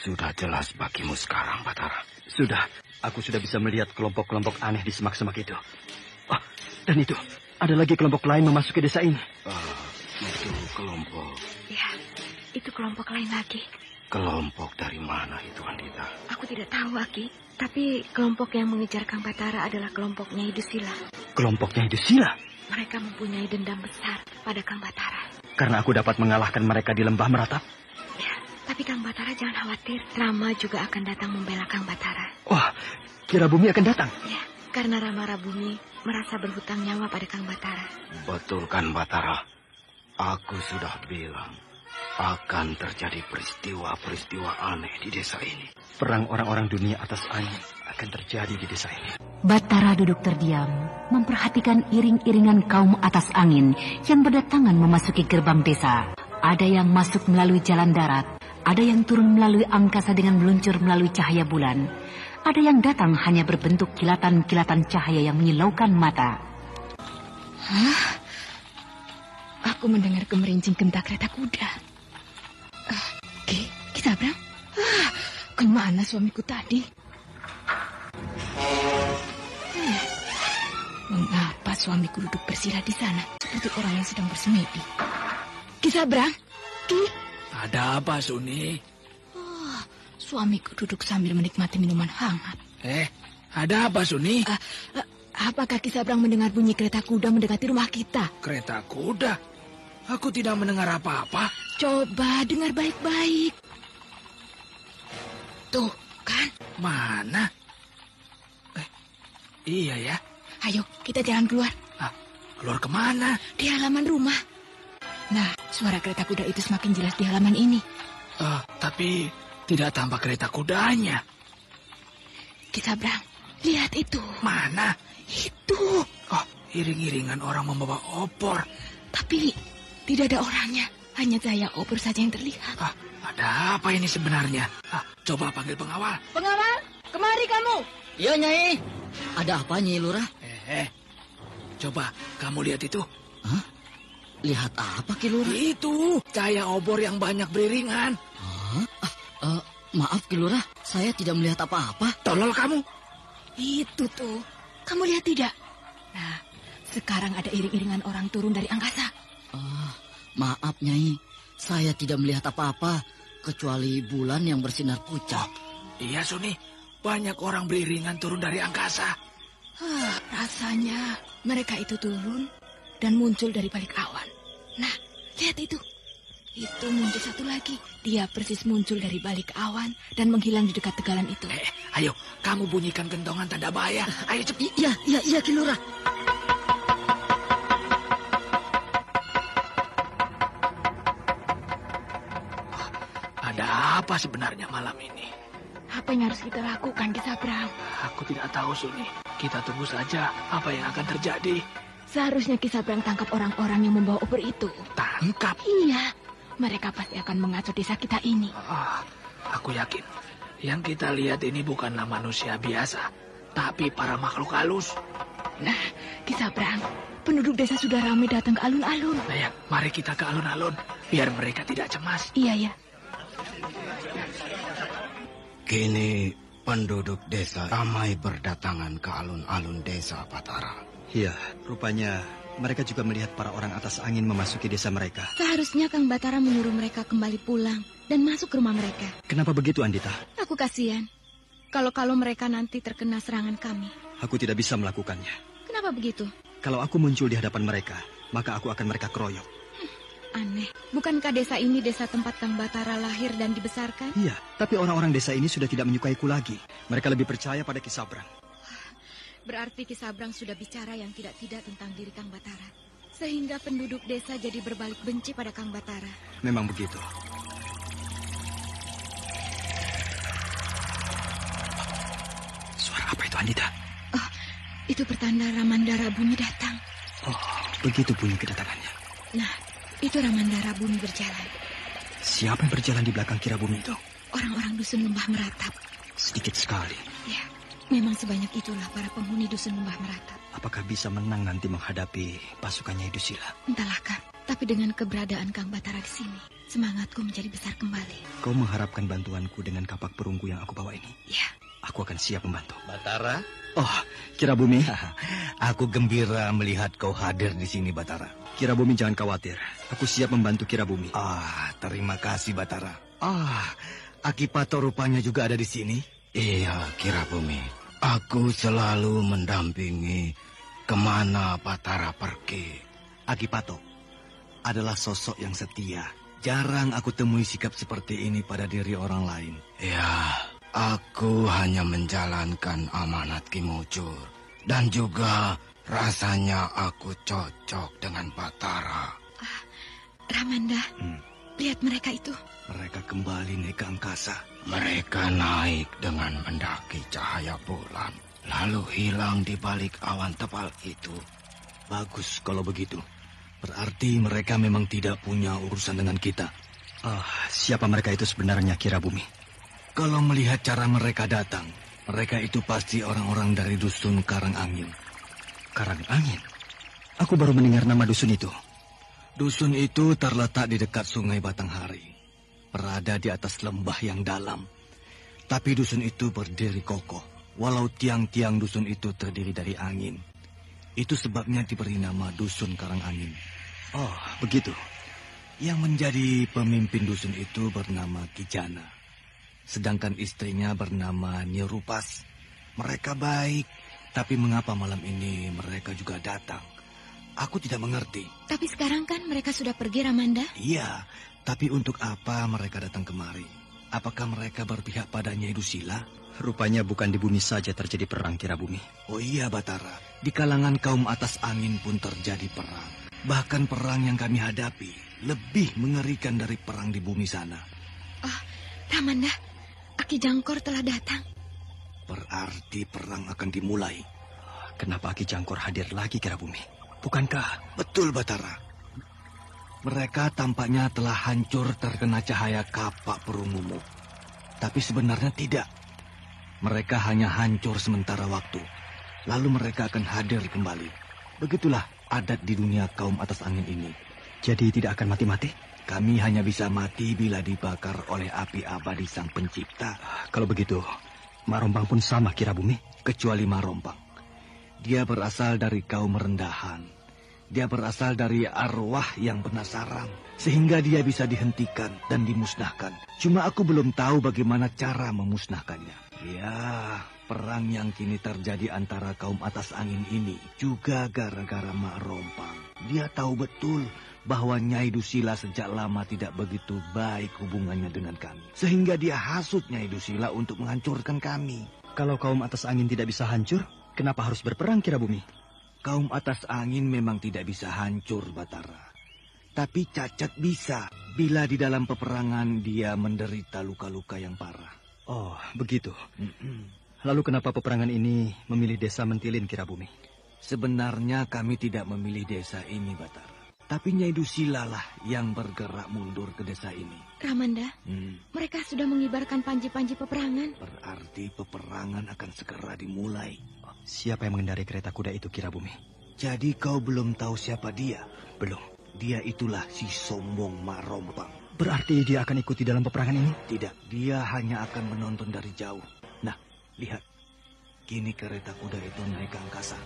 sudah jelas bagimu sekarang, Batara? Sudah. Aku sudah bisa melihat kelompok-kelompok aneh di semak-semak itu. Dan itu, ada lagi kelompok lain memasuki desa ini. Itu kelompok... Ya, itu kelompok lain lagi. Kelompok dari mana itu, Andita? Aku tidak tahu, Aki. Tapi kelompok yang mengejar Kang Batara adalah kelompoknya Idusila. Kelompoknya Idusila? Mereka mempunyai dendam besar pada Kang Batara. Karena aku dapat mengalahkan mereka di lembah Meratap? Ya, tapi Kang Batara jangan khawatir. Rama juga akan datang membela Kang Batara. Wah, Kira Bumi akan datang? Ya, karena Rama Rabumi merasa berhutang nyawa pada Kang Batara. Betul kan, Batara? Aku sudah bilang akan terjadi peristiwa-peristiwa aneh di desa ini. Perang orang-orang dunia atas angin akan terjadi di desa ini. Batara duduk terdiam, memperhatikan iring-iringan kaum atas angin yang berdatangan memasuki gerbang desa. Ada yang masuk melalui jalan darat, ada yang turun melalui angkasa dengan meluncur melalui cahaya bulan. Ada yang datang hanya berbentuk kilatan-kilatan cahaya yang menyilaukan mata. Aku mendengar gemerincing gentak kereta kuda. Ki Sabrang? Kemana suamiku tadi? Mengapa suamiku duduk bersila di sana seperti orang yang sedang bersemedi? Ki Sabrang? Ki? Ada apa, Suni? Suamiku duduk sambil menikmati minuman hangat. Ada apa, Suni? Apakah Ki Sabrang mendengar bunyi kereta kuda mendekati rumah kita? Kereta kuda? Aku tidak mendengar apa-apa. Coba dengar baik-baik. Tuh, kan? Mana? Iya ya. Ayo, kita jalan keluar. Keluar kemana? Di halaman rumah. Nah, suara kereta kuda itu semakin jelas di halaman ini. Tapi tidak tampak kereta kudanya. Ki Sabrang, lihat itu. Mana? Itu. Oh, iring-iringan orang membawa opor. Tapi tidak ada orangnya. Hanya cahaya obor saja yang terlihat. Ada apa ini sebenarnya? Coba panggil pengawal. Pengawal, kemari kamu. Iya, Nyai. Ada apa, Nyai Lurah? Coba kamu lihat itu. Hah? Lihat apa, Ki Lurah? Itu, cahaya obor yang banyak beriringan. Maaf, Ki Lurah. Saya tidak melihat apa-apa. Tolol kamu. Itu tuh. Kamu lihat tidak? Nah, sekarang ada iring-iringan orang turun dari angkasa. Maaf, Nyai. Saya tidak melihat apa-apa kecuali bulan yang bersinar pucat. Iya, Suni. Banyak orang beriringan turun dari angkasa. Rasanya mereka itu turun dan muncul dari balik awan. Nah, lihat itu. Itu muncul satu lagi. Dia persis muncul dari balik awan dan menghilang di dekat tegalan itu. Ayo, kamu bunyikan gentongan tanda bahaya. Ayo cepat. Iya, Ki Lurah. Ada apa sebenarnya malam ini? Apa yang harus kita lakukan, Ki Sabrang? Aku tidak tahu, Suni. Kita tunggu saja apa yang akan terjadi. Seharusnya Ki Sabrang tangkap orang-orang yang membawa obor itu. Tangkap? Iya. Mereka pasti akan mengasuh desa kita ini. Aku yakin. Yang kita lihat ini bukanlah manusia biasa, tapi para makhluk halus. Nah, Ki Sabrang, penduduk desa sudah ramai datang ke alun-alun. Nah ya, mari kita ke alun-alun, biar mereka tidak cemas. Iya. Kini penduduk desa ramai berdatangan ke alun-alun desa Batara. Iya, rupanya mereka juga melihat para orang atas angin memasuki desa mereka. Seharusnya Kang Batara menyuruh mereka kembali pulang dan masuk ke rumah mereka. Kenapa begitu, Andita? Aku kasihan. Kalau mereka nanti terkena serangan kami. Aku tidak bisa melakukannya. Kenapa begitu? Kalau aku muncul di hadapan mereka, maka aku akan mereka keroyok. Aneh. Bukankah desa ini desa tempat Kang Batara lahir dan dibesarkan? Iya, tapi orang-orang desa ini sudah tidak menyukaiku lagi. Mereka lebih percaya pada Ki Sabrang. Berarti Ki Sabrang sudah bicara yang tidak-tidak tentang diri Kang Batara. Sehingga penduduk desa jadi berbalik benci pada Kang Batara. Memang begitu. Suara apa itu, Andita? Itu pertanda Ramandara Bumi datang. Begitu bunyi kedatangannya. Nah, itu Ramandara Bumi berjalan. Siapa yang berjalan di belakang Kira Bumi itu? Orang-orang dusun Lembah Meratap. Sedikit sekali. Ya, memang sebanyak itulah para penghuni dusun Lembah Meratap. Apakah bisa menang nanti menghadapi pasukannya Dusila? Entahlah, Kang. Tapi dengan keberadaan Kang Batara di sini, semangatku menjadi besar kembali. Kau mengharapkan bantuanku dengan kapak perunggu yang aku bawa ini? Ya. Aku akan siap membantu. Batara? Kira Bumi. Aku gembira melihat kau hadir di sini, Batara. Kira Bumi, jangan khawatir. Aku siap membantu Kira Bumi. Terima kasih, Batara. Akipato rupanya juga ada di sini. Iya, Kira Bumi. Aku selalu mendampingi kemana Batara pergi. Akipato adalah sosok yang setia. Jarang aku temui sikap seperti ini pada diri orang lain. Ya, aku hanya menjalankan amanat Ki Mujur. Dan juga rasanya aku cocok dengan Batara. Ramanda, lihat mereka itu. Mereka kembali naik ke angkasa. Mereka naik dengan mendaki cahaya bulan, lalu hilang di balik awan tebal itu. Bagus kalau begitu. Berarti mereka memang tidak punya urusan dengan kita. Siapa mereka itu sebenarnya, Kira Bumi? Kalau melihat cara mereka datang, mereka itu pasti orang-orang dari dusun Karangangin. Karangangin? Aku baru mendengar nama dusun itu. Dusun itu terletak di dekat Sungai Batanghari. Berada di atas lembah yang dalam. Tapi dusun itu berdiri kokoh. Walau tiang-tiang dusun itu terdiri dari angin. Itu sebabnya diberi nama Dusun Karangangin. Begitu. Yang menjadi pemimpin dusun itu bernama Kijana. Sedangkan istrinya bernama Nyerupas. Mereka baik. Tapi mengapa malam ini mereka juga datang? Aku tidak mengerti. Tapi sekarang kan mereka sudah pergi, Ramanda. Iya, tapi untuk apa mereka datang kemari? Apakah mereka berpihak pada Nyai Dusila? Rupanya bukan di bumi saja terjadi perang, Kira Bumi. Oh iya, Batara. Di kalangan kaum atas angin pun terjadi perang. Bahkan perang yang kami hadapi lebih mengerikan dari perang di bumi sana. Ramanda, Aki Jangkor telah datang. Berarti perang akan dimulai. Kenapa Ki Jangkor hadir lagi, Kirabumi? Bukankah... Betul, Batara. Mereka tampaknya telah hancur terkena cahaya kapak perungumu. Tapi sebenarnya tidak. Mereka hanya hancur sementara waktu. Lalu mereka akan hadir kembali. Begitulah adat di dunia kaum atas angin ini. Jadi tidak akan mati-mati? Kami hanya bisa mati bila dibakar oleh api abadi Sang Pencipta. Kalau begitu, Mak Rompang pun sama, Kirabumi? Kecuali Mak Rompang. Dia berasal dari kaum rendahan. Dia berasal dari arwah yang penasaran. Sehingga dia bisa dihentikan dan dimusnahkan. Cuma aku belum tahu bagaimana cara memusnahkannya. Ya, perang yang kini terjadi antara kaum atas angin ini juga gara-gara Mak Rompang. Dia tahu betul bahwa Nyai Dusila sejak lama tidak begitu baik hubungannya dengan kami. Sehingga dia hasut Nyai Dusila untuk menghancurkan kami. Kalau kaum atas angin tidak bisa hancur, kenapa harus berperang, Kirabumi? Kaum atas angin memang tidak bisa hancur, Batara. Tapi Cacat bisa bila di dalam peperangan dia menderita luka-luka yang parah. Oh, begitu. Lalu kenapa peperangan ini memilih desa Mentilin, Kirabumi? Sebenarnya kami tidak memilih desa ini, Batara. Tapi Nyai Dusila lah yang bergerak mundur ke desa ini. Ramanda, mereka sudah mengibarkan panji-panji peperangan. Berarti peperangan akan segera dimulai. Siapa yang mengendarai kereta kuda itu, Kirabumi? Jadi kau belum tahu siapa dia? Belum. Dia itulah si sombong Mak Rompang. Berarti dia akan ikuti dalam peperangan ini? Tidak, dia hanya akan menonton dari jauh. Nah, lihat. Kini kereta kuda itu naik ke angkasa.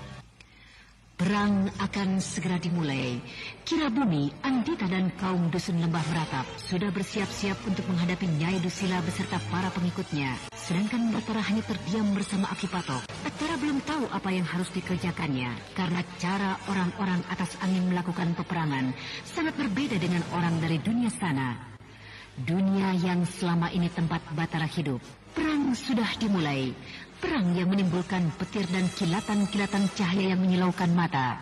Perang akan segera dimulai. Kirabumi, Andita dan kaum dusun Lembah Meratap sudah bersiap-siap untuk menghadapi Nyai Dusila beserta para pengikutnya. Sedangkan Batara hanya terdiam bersama Aki Patok. Batara belum tahu apa yang harus dikerjakannya karena cara orang-orang atas angin melakukan peperangan sangat berbeda dengan orang dari dunia sana. Dunia yang selama ini tempat Batara hidup. Perang sudah dimulai. Perang yang menimbulkan petir dan kilatan-kilatan cahaya yang menyilaukan mata.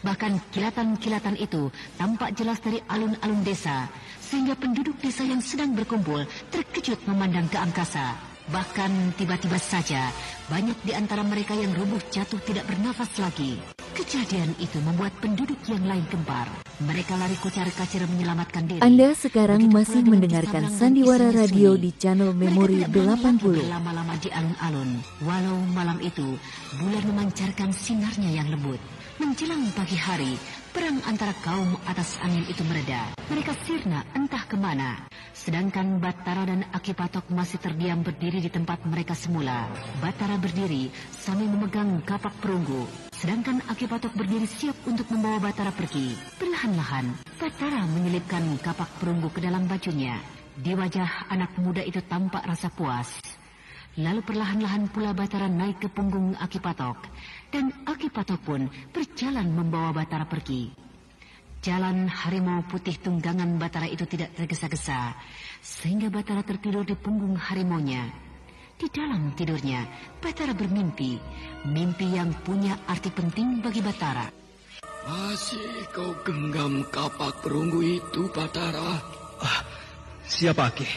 Bahkan kilatan-kilatan itu tampak jelas dari alun-alun desa, sehingga penduduk desa yang sedang berkumpul terkejut memandang ke angkasa. Bahkan tiba-tiba saja, banyak di antara mereka yang rubuh jatuh tidak bernafas lagi. Kejadian itu membuat penduduk yang lain gempar. Mereka lari kucar-kacir menyelamatkan diri. Anda sekarang masih mendengarkan Sandiwara Radio di channel Memori 80. Lama-lama di alun-alun. Walau malam itu, bulan memancarkan sinarnya yang lembut. Menjelang pagi hari, perang antara kaum atas angin itu mereda. Mereka sirna entah kemana. Sedangkan Batara dan Aki Patok masih terdiam berdiri di tempat mereka semula. Batara berdiri sambil memegang kapak perunggu. Sedangkan Aki Patok berdiri siap untuk membawa Batara pergi. Perlahan-lahan, Batara menyelipkan kapak perunggu ke dalam bajunya. Di wajah anak muda itu tampak rasa puas. Lalu perlahan-lahan pula Batara naik ke punggung Aki Patok. Dan Aki Patok pun berjalan membawa Batara pergi. Jalan harimau putih tunggangan Batara itu tidak tergesa-gesa. Sehingga Batara tertidur di punggung harimaunya. Di dalam tidurnya, Batara bermimpi. Mimpi yang punya arti penting bagi Batara. Masih kau genggam kapak perunggu itu, Batara? Siapa Aki?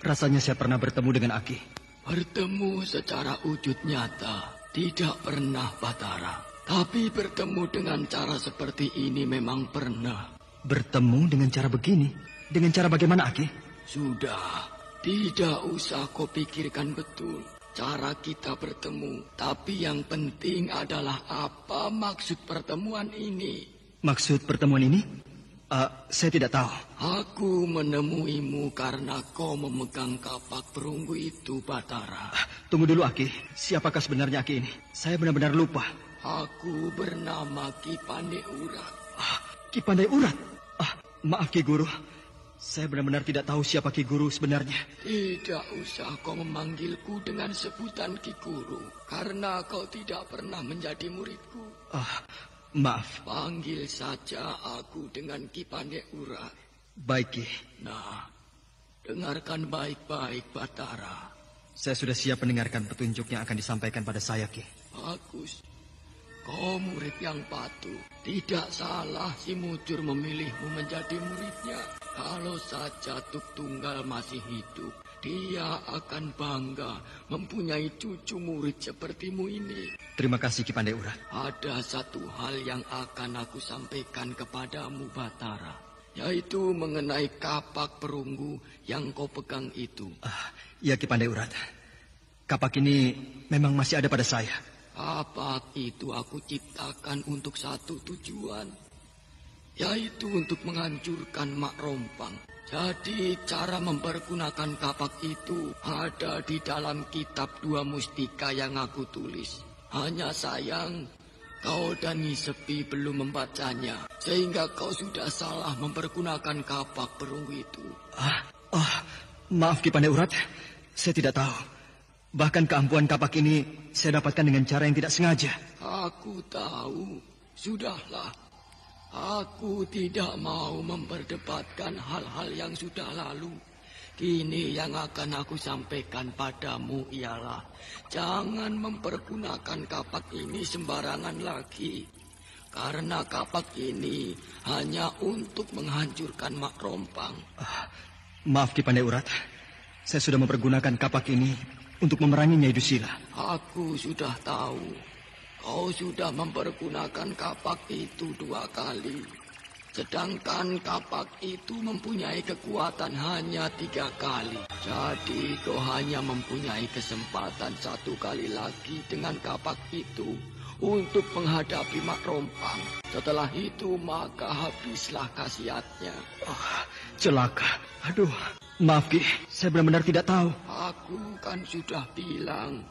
Rasanya saya pernah bertemu dengan Aki. Bertemu secara wujud nyata tidak pernah, Batara. Tapi bertemu dengan cara seperti ini memang pernah. Bertemu dengan cara begini? Dengan cara bagaimana, Aki? Sudah, tidak usah kau pikirkan betul cara kita bertemu. Tapi yang penting adalah apa maksud pertemuan ini. Maksud pertemuan ini? Saya tidak tahu. Aku menemuimu karena kau memegang kapak perunggu itu, Batara. Tunggu dulu, Aki. Siapakah sebenarnya Aki ini? Saya benar-benar lupa. Aku bernama Ki Pandai Urat. Ki Pandai Urat? Maaf Ki Guru. Saya benar-benar tidak tahu siapa Ki Guru sebenarnya. Tidak usah kau memanggilku dengan sebutan Ki Guru. Karena kau tidak pernah menjadi muridku. Maaf. Panggil saja aku dengan Ki Pandai Urat. Baik, Ki. Nah, dengarkan baik-baik, Batara. Saya sudah siap mendengarkan petunjuk yang akan disampaikan pada saya, Ki. Bagus. Kau murid yang patuh. Tidak salah si Mujur memilihmu menjadi muridnya. Kalau saja Tuk Tunggal masih hidup, dia akan bangga mempunyai cucu murid sepertimu ini. Terima kasih Ki Pandai Urat. Ada satu hal yang akan aku sampaikan kepadamu, Batara, yaitu mengenai kapak perunggu yang kau pegang itu. Ya Ki Pandai Urat. Kapak ini memang masih ada pada saya. Kapak itu aku ciptakan untuk satu tujuan, yaitu untuk menghancurkan Mak Rompang. Jadi cara mempergunakan kapak itu ada di dalam kitab Dua Mustika yang aku tulis. Hanya sayang kau dan Nyi Sepi belum membacanya, sehingga kau sudah salah mempergunakan kapak perunggu itu. Maaf Ki Pandai Urat, saya tidak tahu. Bahkan keampuhan kapak ini saya dapatkan dengan cara yang tidak sengaja. Aku tahu, sudahlah. Aku tidak mau memperdebatkan hal-hal yang sudah lalu. Kini yang akan aku sampaikan padamu ialah jangan mempergunakan kapak ini sembarangan lagi. Karena kapak ini hanya untuk menghancurkan Mak Rompang. Maaf Ki Pandai Urat, saya sudah mempergunakan kapak ini untuk memerangi Nyai Dusila. Aku sudah tahu. Kau sudah mempergunakan kapak itu 2 kali. Sedangkan kapak itu mempunyai kekuatan hanya 3 kali. Jadi kau hanya mempunyai kesempatan 1 kali lagi dengan kapak itu untuk menghadapi Mak Rompang. Setelah itu maka habislah khasiatnya. Celaka. Aduh, maaf Ki, saya benar-benar tidak tahu. Aku kan sudah bilang,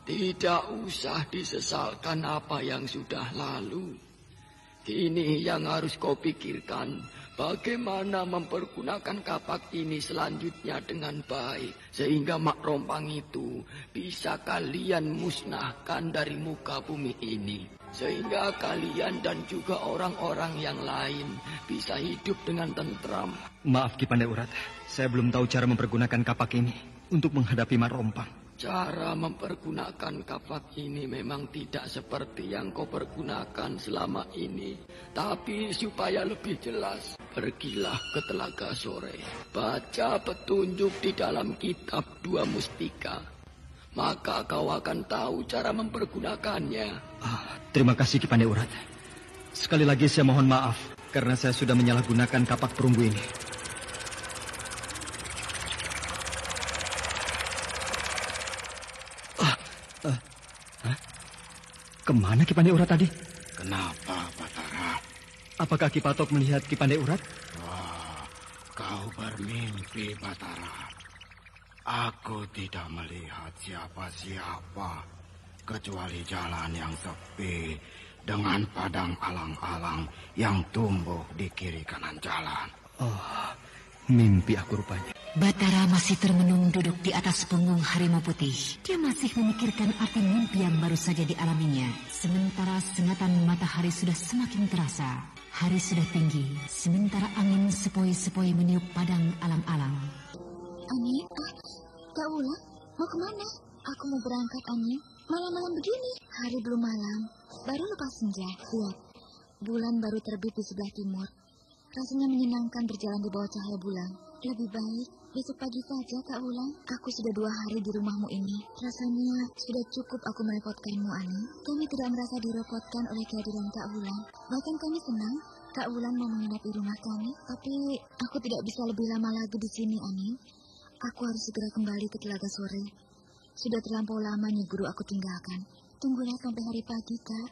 tidak usah disesalkan apa yang sudah lalu. Kini yang harus kau pikirkan, bagaimana mempergunakan kapak ini selanjutnya dengan baik. Sehingga Mak Rompang itu bisa kalian musnahkan dari muka bumi ini. Sehingga kalian dan juga orang-orang yang lain bisa hidup dengan tentram. Maaf Ki Pandai Urat, saya belum tahu cara mempergunakan kapak ini untuk menghadapi Mak Rompang. Cara mempergunakan kapak ini memang tidak seperti yang kau pergunakan selama ini. Tapi supaya lebih jelas, pergilah ke Telaga Sore. Baca petunjuk di dalam kitab Dua Mustika. Maka kau akan tahu cara mempergunakannya. Terima kasih Ki Pandai Urat. Sekali lagi saya mohon maaf karena saya sudah menyalahgunakan kapak perunggu ini. Kemana Ki Pandai Urat tadi? Kenapa, Batara? Apakah Ki Patok melihat Ki Pandai Urat? Wah, kau bermimpi, Batara. Aku tidak melihat siapa-siapa, kecuali jalan yang sepi dengan padang alang-alang yang tumbuh di kiri kanan jalan. Mimpi aku rupanya. Batara masih termenung duduk di atas punggung harimau putih. Dia masih memikirkan arti mimpi yang baru saja dialaminya. Sementara sengatan matahari sudah semakin terasa. Hari sudah tinggi, sementara angin sepoi-sepoi meniup padang alang-alang. Ani, Kak Wulan, mau kemana? Aku mau berangkat, Ani. Malam-malam begini. Hari belum malam, baru lepas senja. Lihat, bulan baru terbit di sebelah timur. Rasanya menyenangkan berjalan di bawah cahaya bulan. Lebih baik besok pagi saja, Kak Wulan. Aku sudah 2 hari di rumahmu ini. Rasanya sudah cukup aku merepotkanmu, Ani. Kami tidak merasa direpotkan oleh kehadiran Kak Wulan. Bahkan kami senang Kak Wulan mau menginap di rumah kami. Tapi aku tidak bisa lebih lama lagi di sini, Ani. Aku harus segera kembali ke Telaga Sore. Sudah terlampau lama Nyi Guru aku tinggalkan. Tunggulah sampai hari pagi, Kak.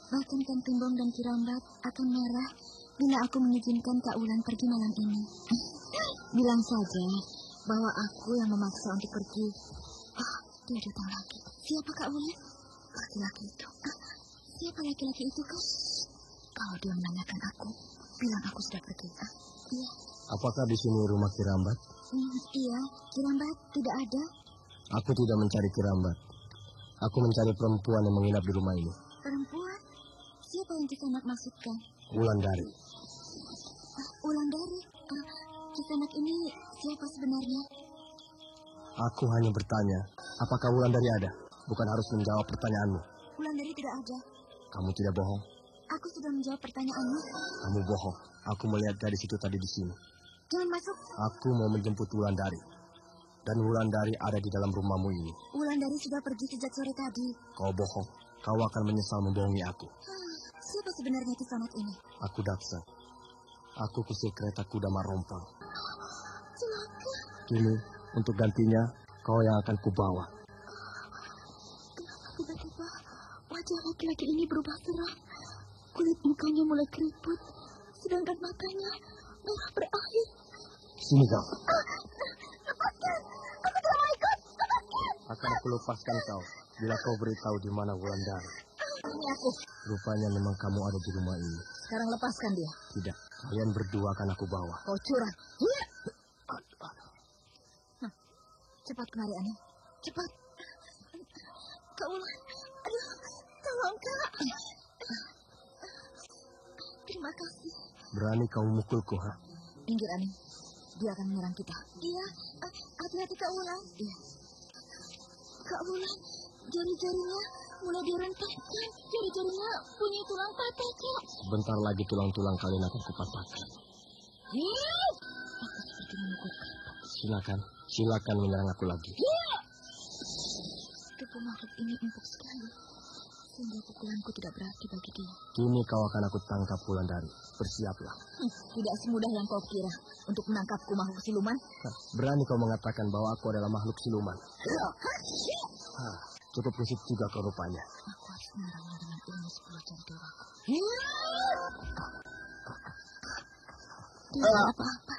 Bahkan Kang Timbong dan Kirambat akan marah bila aku mengizinkan Kak Wulan pergi malam ini. Bilang saja bahwa aku yang memaksa untuk pergi. Dia datang lagi. Siapa Kak Wulan? Laki-laki itu. Siapa laki-laki itu, Kak? Kalau dia menanyakan aku, bilang aku sudah pergi. Iya. Apakah di sini rumah Kirambat? Iya, Kirambat tidak ada. Aku tidak mencari Kirambat. Aku mencari perempuan yang menginap di rumah ini. Perempuan? Siapa yang Kisanak maksudkan? Wulandari. Wulandari? Kisanak ini siapa sebenarnya? Aku hanya bertanya, apakah Wulandari ada? Bukan harus menjawab pertanyaanmu. Wulandari tidak ada. Kamu tidak bohong? Aku sudah menjawab pertanyaanmu. Kamu bohong. Aku melihat gadis itu tadi di sini. Jangan masuk. Aku mau menjemput Wulandari. Dan Wulandari ada di dalam rumahmu ini. Wulandari sudah pergi sejak sore tadi. Kau bohong. Kau akan menyesal membohongi aku. Siapa sebenarnya kisanak ini? Aku Daksa. Aku kusir kereta kuda Marompang. Celaka. Kini, untuk gantinya, kau yang akan kubawa. Kenapa tiba-tiba wajah laki-laki ini berubah seram? Kulit mukanya mulai keriput, sedangkan matanya merah berair. Sini kau. Lepaskan! Aku tidak mau ikut! Lepaskan! Akan aku lepaskan kau bila kau beritahu di mana Wulandari. Ini aku. Rupanya memang kamu ada di rumah ini. Sekarang lepaskan dia. Tidak, kalian berdua akan aku bawa. Kau curang. Iya. Cepat kemari, Ani. Cepat. Kak Wulan. Aduh, tolong, Kak. Terima kasih. Berani kau memukulku, ha? Minggir, Ani. Dia akan menyerang kita. Iya. Hati-hati, Kak Wulan. Iya. Kak Wulan, jari-jarinya mulai direntahkan. Jari-jarinya punya tulang patah, Kak. Sebentar lagi tulang-tulang kalian akan kupatahkan. Aku seperti memukul. Silakan menyerang aku lagi. Tubuh makhluk ini empuk sekali, sehingga pukulanku tidak berarti bagi dia. Kini kau akan aku tangkap Wulandari. Bersiaplah. Tidak semudah yang kau kira untuk menangkapku makhluk siluman. Berani kau mengatakan bahwa aku adalah makhluk siluman. Cukup gesit juga kau rupanya. Aku harus menyerangnya dengan ilmu 10 jari dewaku. Dia tidak apa-apa.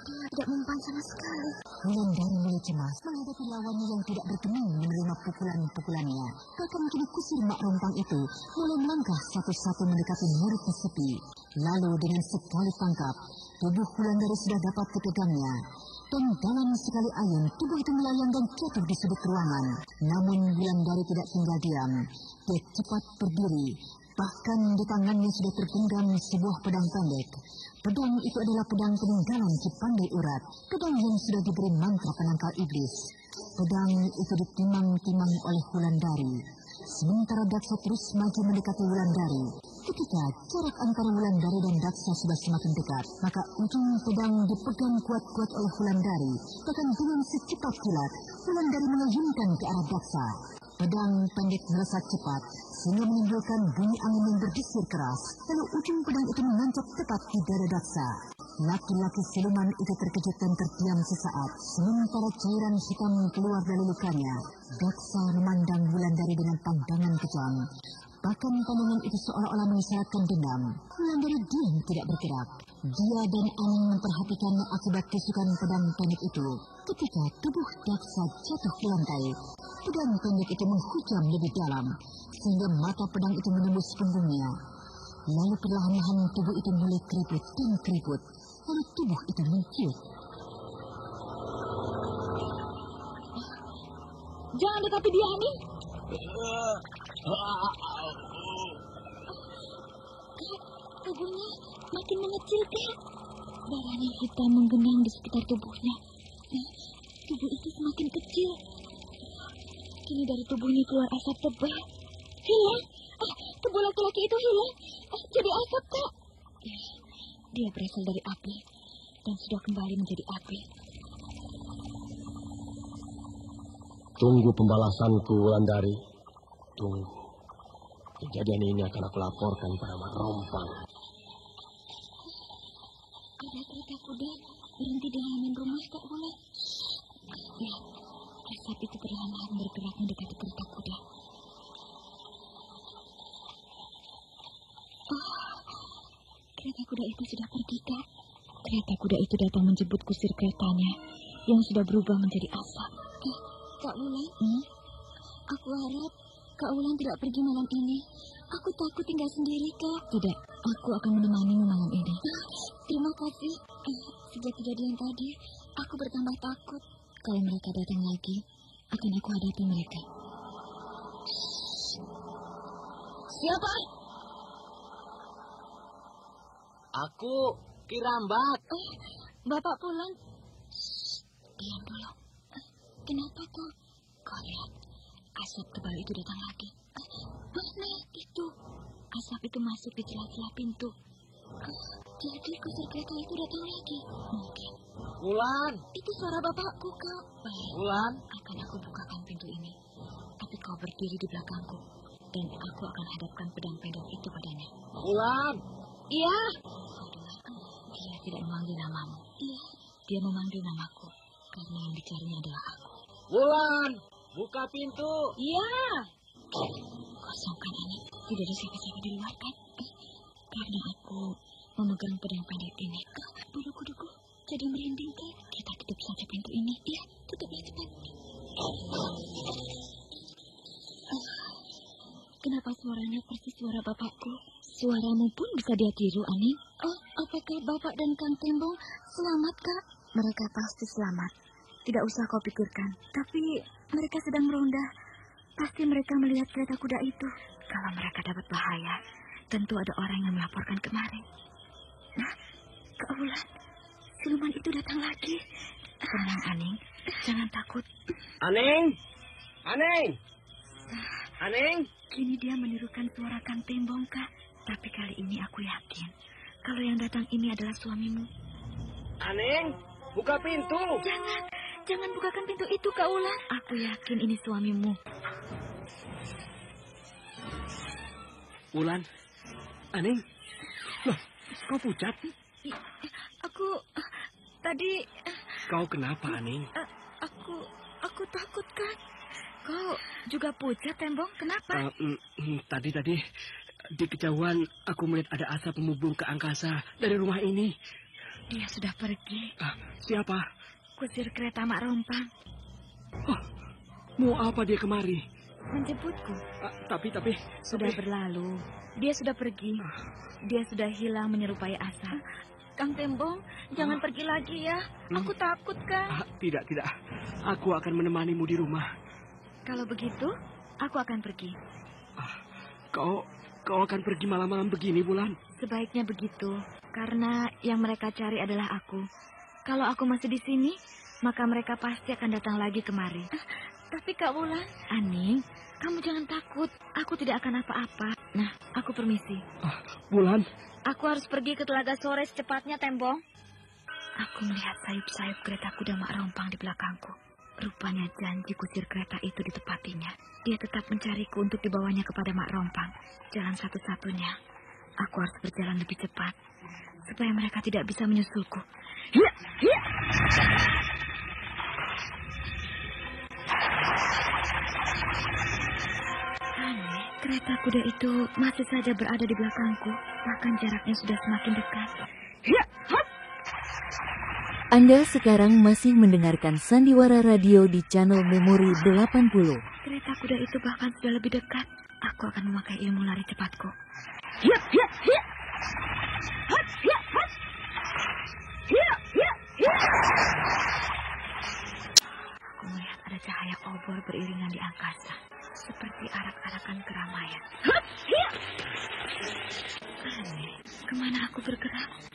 Dia tidak mempan sama sekali. Wulandari mulai cemas menghadapi lawannya yang tidak berkenan menerima pukulan-pukulannya. Bahkan kini kusir Mak Rompang itu mulai melangkah satu-satu mendekati muridnya Sepi. Lalu dengan sekali tangkap, tubuh Wulandari sudah dapat dipegangnya. Dan dalam sekali ayun, tubuh itu melayang dan jatuh di sudut ruangan. Namun Wulandari tidak tinggal diam. Dia cepat berdiri. Bahkan di tangannya sudah tergenggam sebuah pedang pendek. Pedang itu adalah pedang peninggalan Cipandai Urat. Pedang yang sudah diberi mantra penangkal iblis. Pedang itu ditimang-timang oleh Wulandari. Sementara Daksa terus maju mendekati Wulandari. Ketika jarak antara Wulandari dan Daksa sudah semakin dekat, maka ujung pedang dipegang kuat-kuat oleh Wulandari. Bahkan dengan secepat kilat, Wulandari mengayunkan ke arah Daksa. Pedang pendek melesat cepat, sehingga menimbulkan bunyi angin yang berdesir keras. Lalu ujung pedang itu menancap tepat di dada Daksa. Laki-laki siluman itu terkejut dan terdiam sesaat. Sementara cairan hitam keluar dari lukanya, Daksa memandang Wulandari dengan pandangan kejam. Bahkan pandangan itu seolah-olah mengisyaratkan dendam. Wulandari diam tidak bergerak. Dia dan Aning memperhatikannya akibat tusukan pedang pendek itu. Ketika tubuh Daksa jatuh ke lantai, pedang pendek itu menghujam lebih dalam, sehingga mata pedang itu menembus punggungnya. Lalu perlahan-lahan tubuh itu mulai keriput dan keriput. Lalu tubuh itu menciut. Jangan dekati dia, Aning. Tubuhnya makin mengecil, Kak. Darahnya hitam menggenang di sekitar tubuhnya. Tubuh itu semakin kecil. Kini dari tubuhnya keluar asap tebal. Hilang. Tubuh laki-laki itu hilang. Jadi asap, Kak. Ya, dia berasal dari api dan sudah kembali menjadi api. Tunggu pembalasanku, Wulandari. Tunggu. Kejadian ini akan aku laporkan pada Mak Rompang. Ada kereta kuda berhenti di halaman rumah, Kak Wulan. Ya, asap itu perlahan-lahan bergerak mendekati kereta kuda. Kereta kuda itu sudah pergi, Kak. Kereta kuda itu datang menjemput kusir keretanya yang sudah berubah menjadi asap. Kak Wulan, aku harap Kak Wulan tidak pergi malam ini. Aku takut tinggal sendiri, Kak. Tidak, aku akan menemanimu malam ini. Terima kasih. Sejak kejadian tadi, aku bertambah takut. Kalau mereka datang lagi, akan aku hadapi mereka. Siapa? Aku Kirambat. Bapak pulang. Diam dulu. Kenapa kau? Kau lihat, Asap tebal itu datang lagi. Mana itu? Asap itu masuk di celah-celah pintu. Jadi kusir kereta itu datang lagi. Mungkin. Wulan. Itu suara bapakku, Kak. Baik. Wulan. Akan aku bukakan pintu ini. Tapi kau berdiri di belakangku. Dan aku akan hadapkan pedang pendek itu padanya. Wulan. Iya. Kau dengar? Dia tidak memanggil namamu. Iya. Dia memanggil namaku. Karena yang dicarinya adalah aku. Wulan. Buka pintu. Iya. Kosong kan ini? Tidak ada siapa-siapa di luar kan? Karena aku memegang pedang pendek ini. Bulu kuduku jadi merinding kan? Kita tutup saja pintu ini. Iya, tutuplah cepat. Kenapa suaranya persis suara bapakku? Suaramu pun bisa dia tiru, Ani. Oh, apakah bapak dan Kang Tembong selamat, Kak? Mereka pasti selamat. Tidak usah kau pikirkan. Tapi mereka sedang meronda. Pasti mereka melihat kereta kuda itu. Kalau mereka dapat bahaya, tentu ada orang yang melaporkan kemari. Nah, Kak Wulan, siluman itu datang lagi. Tenang, Aning. Jangan takut. Aning! Aning! Aning! Kini dia menirukan suara Kang Tembong, Kak. Tapi kali ini aku yakin kalau yang datang ini adalah suamimu. Aning! Buka pintu! Jangan bukakan pintu itu, Kak Wulan. Aku yakin ini suamimu. Wulan, Aning, loh, kau pucat? Aku tadi. Kau kenapa, Aning? Aku takut kan. Kau juga pucat, Tembong? Kenapa? Tadi di kejauhan aku melihat ada asap membumbung ke angkasa dari rumah ini. Dia sudah pergi. Siapa? Kusir kereta Mak Rompang. Oh, mau apa dia kemari? Menjemputku. Tapi sudah berlalu. Dia sudah pergi. Dia sudah hilang menyerupai asap. Kang Tembong, jangan pergi lagi ya. Aku takut, Kang. Tidak. Aku akan menemanimu di rumah. Kalau begitu, aku akan pergi. Kau akan pergi malam-malam begini, Wulan? Sebaiknya begitu, karena yang mereka cari adalah aku. Kalau aku masih di sini, maka mereka pasti akan datang lagi kemari. Tapi Kak Wulan, Aning, kamu jangan takut. Aku tidak akan apa-apa. Nah, aku permisi. Wulan. Aku harus pergi ke Telaga Sore secepatnya, Tembong. Aku melihat sayup-sayup kereta kuda Mak Rompang di belakangku. Rupanya janji kusir kereta itu ditepatinya. Dia tetap mencariku untuk dibawanya kepada Mak Rompang. Jalan satu-satunya. Aku harus berjalan lebih cepat, supaya mereka tidak bisa menyusulku. Aneh, kereta kuda itu masih saja berada di belakangku. Bahkan jaraknya sudah semakin dekat. Anda sekarang masih mendengarkan Sandiwara Radio di channel Memori 80. Kereta kuda itu bahkan sudah lebih dekat. Aku akan memakai ilmu lari cepatku. Aku melihat ada cahaya obor beriringan di angkasa, seperti arak-arakan keramaian. Aneh, kemana aku bergerak?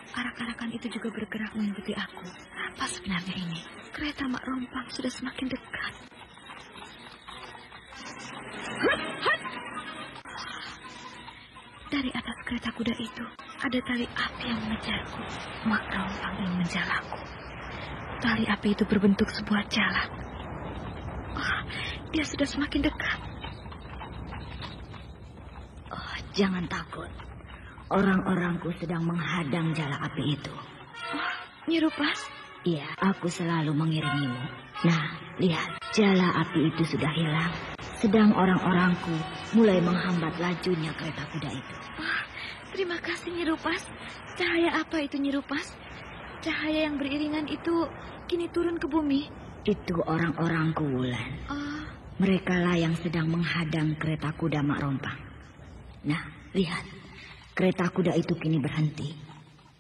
Arak-arakan itu juga bergerak mengikuti aku. Apa sebenarnya ini? Kereta Mak Rompang sudah semakin dekat. Dari atas kereta kuda itu, ada tali api yang mengejarku. Mak Rompang ingin menjalaku. Tali api itu berbentuk sebuah jala. Dia sudah semakin dekat. Jangan takut. Orang-orangku sedang menghadang jala api itu. Nyi Rupas? Iya, aku selalu mengiringimu. Nah, lihat, jala api itu sudah hilang. Sedang orang-orangku mulai menghambat lajunya kereta kuda itu. Terima kasih, Nyi Rupas. Cahaya apa itu, Nyi Rupas? Cahaya yang beriringan itu kini turun ke bumi. Itu orang-orangku, Wulan. Merekalah yang sedang menghadang kereta kuda Mak Rompang. Nah, lihat. Kereta kuda itu kini berhenti.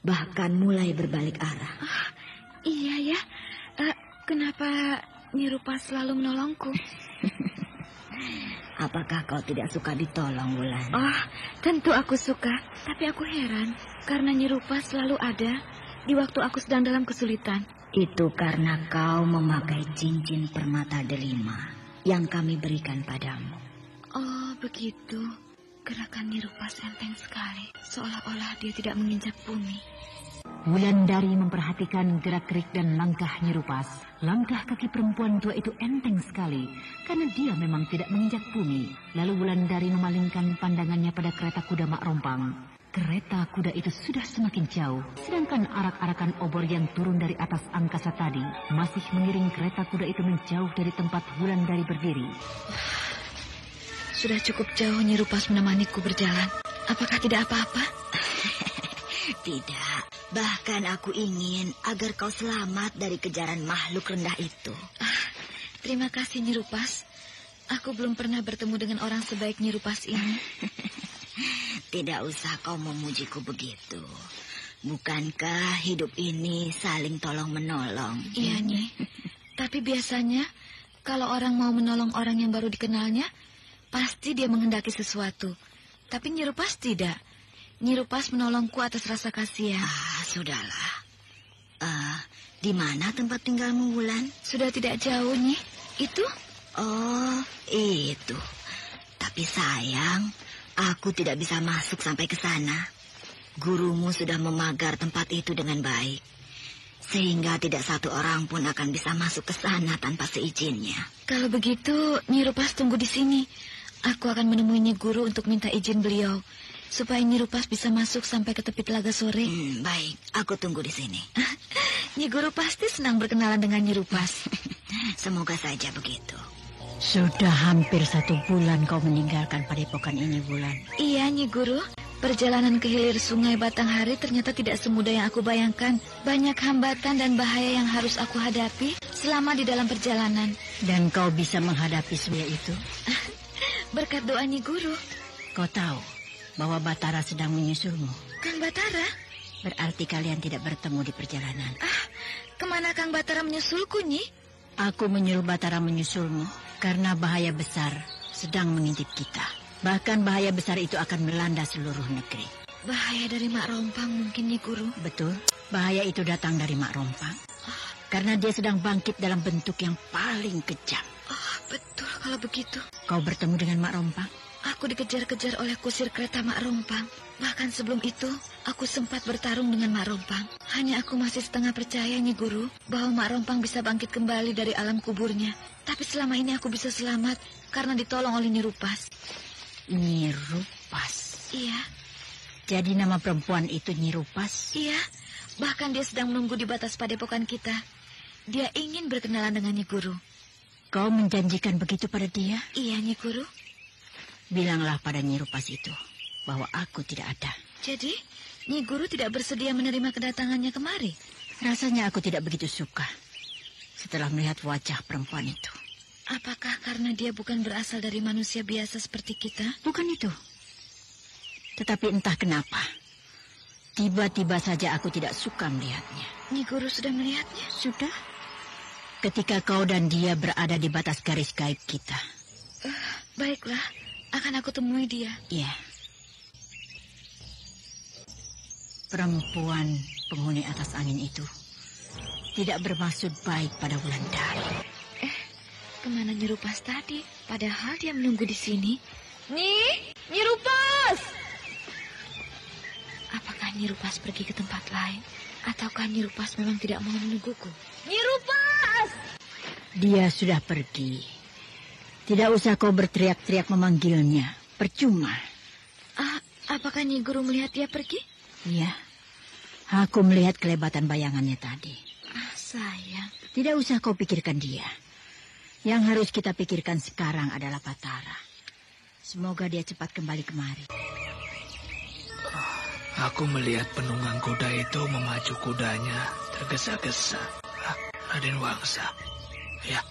Bahkan mulai berbalik arah. Iya ya. Kenapa Nyi Rupas selalu menolongku? Apakah kau tidak suka ditolong, Wulan? Tentu aku suka. Tapi aku heran. Karena Nyi Rupas selalu ada di waktu aku sedang dalam kesulitan. Itu karena kau memakai cincin permata delima. yang kami berikan padamu. Oh, begitu. Gerakan Nirupas enteng sekali, seolah-olah dia tidak menginjak bumi. Wulandari memperhatikan gerak-gerik dan langkah Nirupas. Langkah kaki perempuan tua itu enteng sekali, karena dia memang tidak menginjak bumi. Lalu Wulandari memalingkan pandangannya pada kereta kuda Mak Rompang. Kereta kuda itu sudah semakin jauh, sedangkan arak-arakan obor yang turun dari atas angkasa tadi masih mengiring kereta kuda itu menjauh dari tempat Wulandari berdiri. Sudah cukup jauh Nirupas menemaniku berjalan. Apakah tidak apa-apa? Tidak, bahkan aku ingin agar kau selamat dari kejaran makhluk rendah itu. Terima kasih Nirupas. Aku belum pernah bertemu dengan orang sebaik Nirupas ini. Tidak usah kau memujiku begitu. Bukankah hidup ini saling tolong-menolong? Iya, Nyi. Tapi biasanya kalau orang mau menolong orang yang baru dikenalnya, pasti dia menghendaki sesuatu. Tapi Nirupas tidak. Nirupas menolongku atas rasa kasihan. Sudahlah. Di mana tempat tinggalmu, Wulan? Sudah tidak jauh, Nyi. Itu? Oh, itu. Tapi sayang, aku tidak bisa masuk sampai ke sana. Gurumu sudah memagar tempat itu dengan baik, sehingga tidak satu orang pun akan bisa masuk ke sana tanpa seizinnya. Kalau begitu, Nirupas tunggu di sini. Aku akan menemui Nyi Guru untuk minta izin beliau, supaya Nirupas bisa masuk sampai ke tepi Telaga Sore. Baik, aku tunggu di sini. Nyi Guru pasti senang berkenalan dengan Nirupas. Semoga saja begitu. Sudah hampir 1 bulan kau meninggalkan padepokan ini, Wulan. Iya, Nyi Guru. Perjalanan ke hilir sungai Batanghari ternyata tidak semudah yang aku bayangkan. Banyak hambatan dan bahaya yang harus aku hadapi selama di dalam perjalanan. Dan kau bisa menghadapi semua itu? Berkat doa Nyi Guru. Kau tahu bahwa Batara sedang menyusulmu. Kang Batara? Berarti kalian tidak bertemu di perjalanan. Kemana Kang Batara menyusulku, Nyi? Aku menyuruh Batara menyusulmu karena bahaya besar sedang mengintip kita. Bahkan bahaya besar itu akan melanda seluruh negeri. Bahaya dari Mak Rompang mungkin, Nyi Guru? Betul, bahaya itu datang dari Mak Rompang. Karena dia sedang bangkit dalam bentuk yang paling kejam. Betul kalau begitu. Kau bertemu dengan Mak Rompang? Aku dikejar-kejar oleh kusir kereta Mak Rompang. Bahkan sebelum itu, aku sempat bertarung dengan Mak Rompang. Hanya aku masih setengah percaya, Nyi Guru, bahwa Mak Rompang bisa bangkit kembali dari alam kuburnya. Tapi selama ini aku bisa selamat karena ditolong oleh Nirupas. Nirupas? Iya. Jadi nama perempuan itu Nirupas? Iya. Bahkan dia sedang menunggu di batas padepokan kita. Dia ingin berkenalan dengan Nyi Guru. Kau menjanjikan begitu pada dia? Iya, Nyi Guru. Bilanglah pada Nirupas itu bahwa aku tidak ada. Jadi, Nyi Guru tidak bersedia menerima kedatangannya kemari? Rasanya aku tidak begitu suka setelah melihat wajah perempuan itu. Apakah karena dia bukan berasal dari manusia biasa seperti kita? Bukan itu. Tetapi entah kenapa, tiba-tiba saja aku tidak suka melihatnya. Nyi Guru sudah melihatnya? Sudah. Ketika kau dan dia berada di batas garis gaib kita. Baiklah, akan aku temui dia. Iya. Perempuan penghuni atas angin itu tidak bermaksud baik pada Wulandari. Kemana Nirupas tadi? Padahal dia menunggu di sini. Nirupas! Apakah Nirupas pergi ke tempat lain? Ataukah Nirupas memang tidak mau menungguku? Nirupas! Dia sudah pergi. Tidak usah kau berteriak-teriak memanggilnya. Percuma. Apakah Nyi Guru melihat dia pergi? Iya. Aku melihat kelebatan bayangannya tadi. Sayang. Tidak usah kau pikirkan dia. Yang harus kita pikirkan sekarang adalah Batara. Semoga dia cepat kembali kemari. Aku melihat penunggang kuda itu memacu kudanya tergesa-gesa. Raden Wangsa. Ya,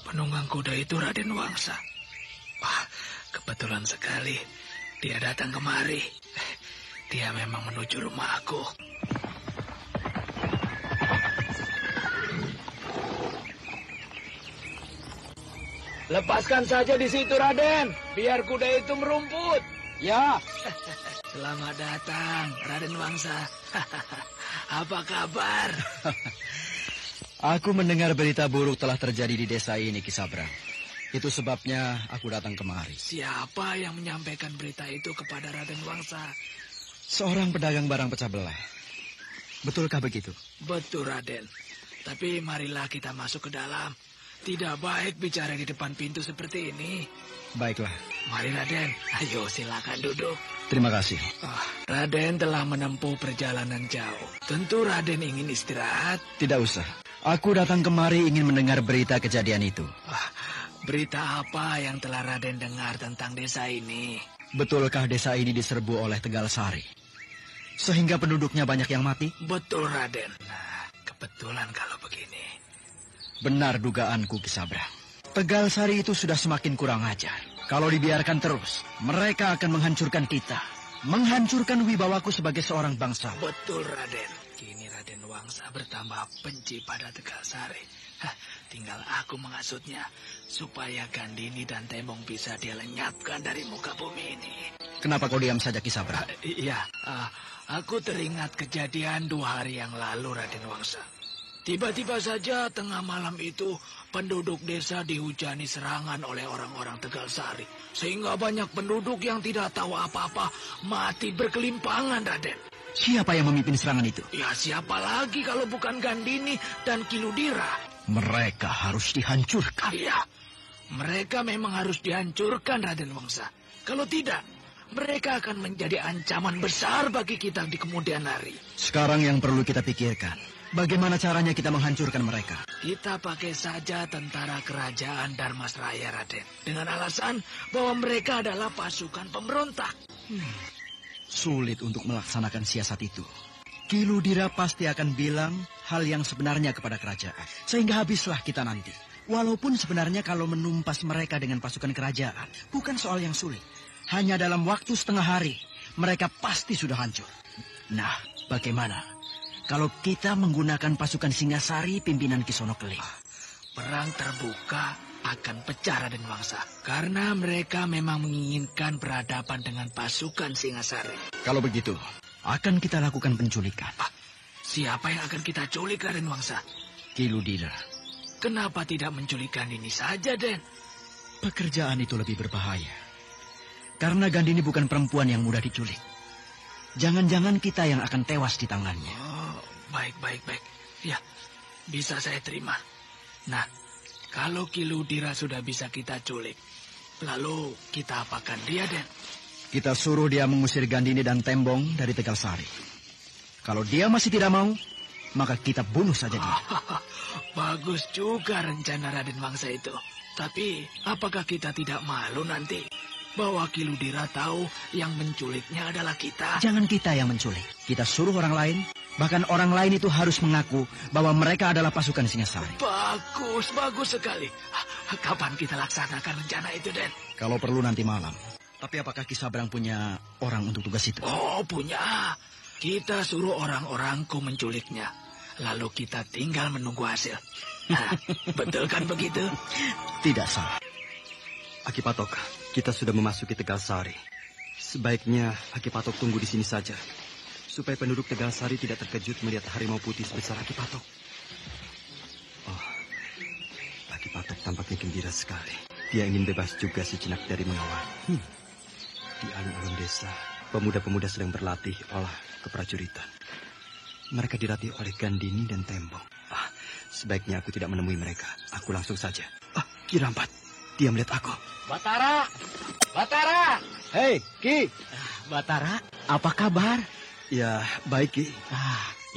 penunggang kuda itu Raden Wangsa. Wah, kebetulan sekali dia datang kemari. Dia memang menuju rumahku. Lepaskan saja di situ, Raden. Biar kuda itu merumput. Ya. Selamat datang, Raden Wangsa. Apa kabar? Aku mendengar berita buruk telah terjadi di desa ini, Ki Sabrang. Itu sebabnya aku datang kemari. Siapa yang menyampaikan berita itu kepada Raden Wangsa? Seorang pedagang barang pecah belah. Betulkah begitu? Betul, Raden. Tapi marilah kita masuk ke dalam. Tidak baik bicara di depan pintu seperti ini. Baiklah. Mari, Raden. Ayo, silakan duduk. Terima kasih. Raden telah menempuh perjalanan jauh. Tentu Raden ingin istirahat. Tidak usah. Aku datang kemari ingin mendengar berita kejadian itu. Berita apa yang telah Raden dengar tentang desa ini? Betulkah desa ini diserbu oleh Tegal Sari? Sehingga penduduknya banyak yang mati? Betul, Raden. Nah, kebetulan kalau begini. Benar dugaanku, Ki Sabrang. Tegal Sari itu sudah semakin kurang ajar. Kalau dibiarkan terus, mereka akan menghancurkan kita. Menghancurkan wibawaku sebagai seorang bangsa. Betul, Raden. Kini Raden Wangsa bertambah benci pada Tegal Sari. Tinggal aku menghasutnya supaya Gandini dan Tembong bisa dia lenyapkan dari muka bumi ini. Kenapa kau diam saja, Ki Sabrang? Iya, aku teringat kejadian 2 hari yang lalu, Raden Wangsa. Tiba-tiba saja tengah malam itu penduduk desa dihujani serangan oleh orang-orang Tegal Sari. Sehingga banyak penduduk yang tidak tahu apa-apa mati berkelimpangan, Raden. Siapa yang memimpin serangan itu? Ya, siapa lagi kalau bukan Gandini dan Kiludira? Mereka harus dihancurkan. Iya, mereka memang harus dihancurkan, Raden Wangsa. Kalau tidak, mereka akan menjadi ancaman besar bagi kita di kemudian hari. Sekarang yang perlu kita pikirkan, bagaimana caranya kita menghancurkan mereka? Kita pakai saja tentara kerajaan Dharmasraya, Raden. Dengan alasan bahwa mereka adalah pasukan pemberontak. Sulit untuk melaksanakan siasat itu. Kiludira pasti akan bilang hal yang sebenarnya kepada kerajaan. Sehingga habislah kita nanti. Walaupun sebenarnya kalau menumpas mereka dengan pasukan kerajaan, bukan soal yang sulit. Hanya dalam waktu setengah hari, mereka pasti sudah hancur. Nah, bagaimana kalau kita menggunakan pasukan Singasari pimpinan Kisono Keling? Perang terbuka akan pecah, Raden Wangsa. Karena mereka memang menginginkan berhadapan dengan pasukan Singasari. Kalau begitu, akan kita lakukan penculikan. Siapa yang akan kita culik, Raden Wangsa? Kiludira. Kenapa tidak menculikkan ini saja, Den? Pekerjaan itu lebih berbahaya. Karena Gandini bukan perempuan yang mudah diculik. Jangan-jangan kita yang akan tewas di tangannya. Baik. Ya, bisa saya terima. Nah, kalau Kiludira sudah bisa kita culik, lalu kita apakan dia, Den? Kita suruh dia mengusir Gandini dan Tembong dari Tegal Sari. Kalau dia masih tidak mau, maka kita bunuh saja dia. Bagus juga rencana Raden Wangsa itu. Tapi, apakah kita tidak malu nanti bahwa Kiludira tahu yang menculiknya adalah kita? Jangan kita yang menculik. Kita suruh orang lain. Bahkan orang lain itu harus mengaku bahwa mereka adalah pasukan Singasari. Bagus sekali. Kapan kita laksanakan rencana itu, Den? Kalau perlu nanti malam. Tapi apakah Ki Sabrang punya orang untuk tugas itu? Oh, punya. Kita suruh orang-orangku menculiknya. Lalu kita tinggal menunggu hasil. Betul kan begitu? Tidak salah. Aki Patok, kita sudah memasuki Tegal Sari. Sebaiknya Aki Patok tunggu di sini saja. Supaya penduduk Tegal Sari tidak terkejut melihat harimau putih sebesar Aki Patok. Oh, Aki Patok tampaknya gembira sekali. Dia ingin bebas juga si Jinak dari mengawal. Di alun-alun desa, pemuda-pemuda sedang berlatih olah keprajuritan. Mereka dilatih oleh Gandini dan Tembong. Sebaiknya aku tidak menemui mereka. Aku langsung saja. Ki Rambat, dia melihat aku. Batara! Hei, Ki! Batara, apa kabar? Ya, baik, Ki.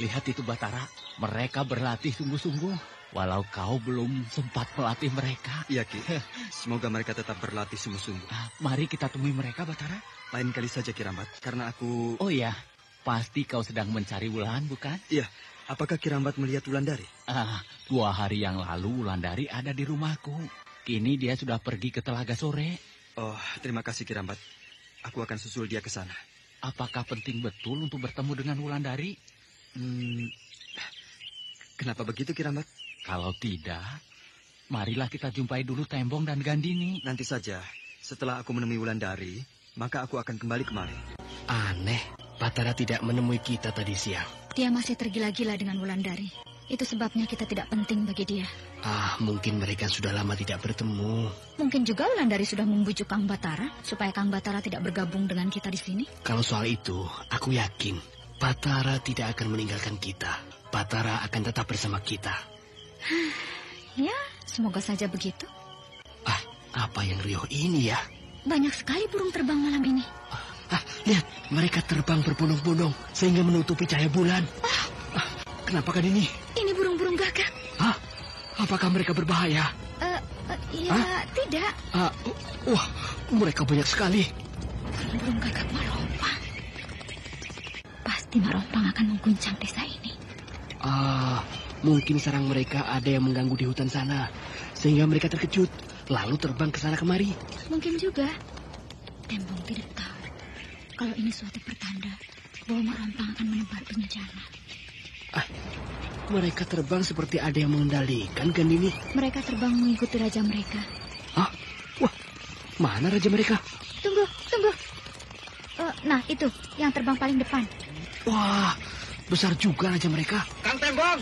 Lihat itu, Batara. Mereka berlatih sungguh-sungguh. Walau kau belum sempat melatih mereka. Iya, Ki. Semoga mereka tetap berlatih sungguh-sungguh. Mari kita temui mereka, Batara. Lain kali saja, Ki Rambat. Karena aku... Oh iya, pasti kau sedang mencari Wulan, bukan? Iya. Apakah Ki Rambat melihat Wulandari? 2 hari yang lalu Wulandari ada di rumahku. Kini dia sudah pergi ke Telaga Sore. Oh, terima kasih, Ki Rambat. Aku akan susul dia ke sana. Apakah penting betul untuk bertemu dengan Wulandari? Kenapa begitu, Ki Rambat? Kalau tidak, marilah kita jumpai dulu Tembong dan Gandini. Nanti saja. Setelah aku menemui Wulandari, maka aku akan kembali kemari. Aneh, Batara tidak menemui kita tadi siang. Dia masih tergila-gila dengan Wulandari. Itu sebabnya kita tidak penting bagi dia. Mungkin mereka sudah lama tidak bertemu. Mungkin juga Wulandari sudah membujuk Kang Batara supaya Kang Batara tidak bergabung dengan kita di sini. Kalau soal itu, aku yakin Batara tidak akan meninggalkan kita. Batara akan tetap bersama kita. Ya, semoga saja begitu. Apa yang riuh ini ya? Banyak sekali burung terbang malam ini. Lihat, mereka terbang berbondong-bondong sehingga menutupi cahaya bulan. Kenapa kan ini? Ini burung-burung gagak. Apakah mereka berbahaya? Tidak. Wah, mereka banyak sekali. Burung gagak Marompang. Pasti Marompang akan mengguncang desa ini. Mungkin sarang mereka ada yang mengganggu di hutan sana, sehingga mereka terkejut, lalu terbang ke sana kemari. Mungkin juga. Tembong tidak tahu kalau ini suatu pertanda bahwa Marompang akan menebar bencana. Mereka terbang seperti ada yang mengendalikan, kan ini? Mereka terbang mengikuti raja mereka. Wah, mana raja mereka? Tunggu. Nah, itu yang terbang paling depan. Wah, besar juga raja mereka. Kang Tembong!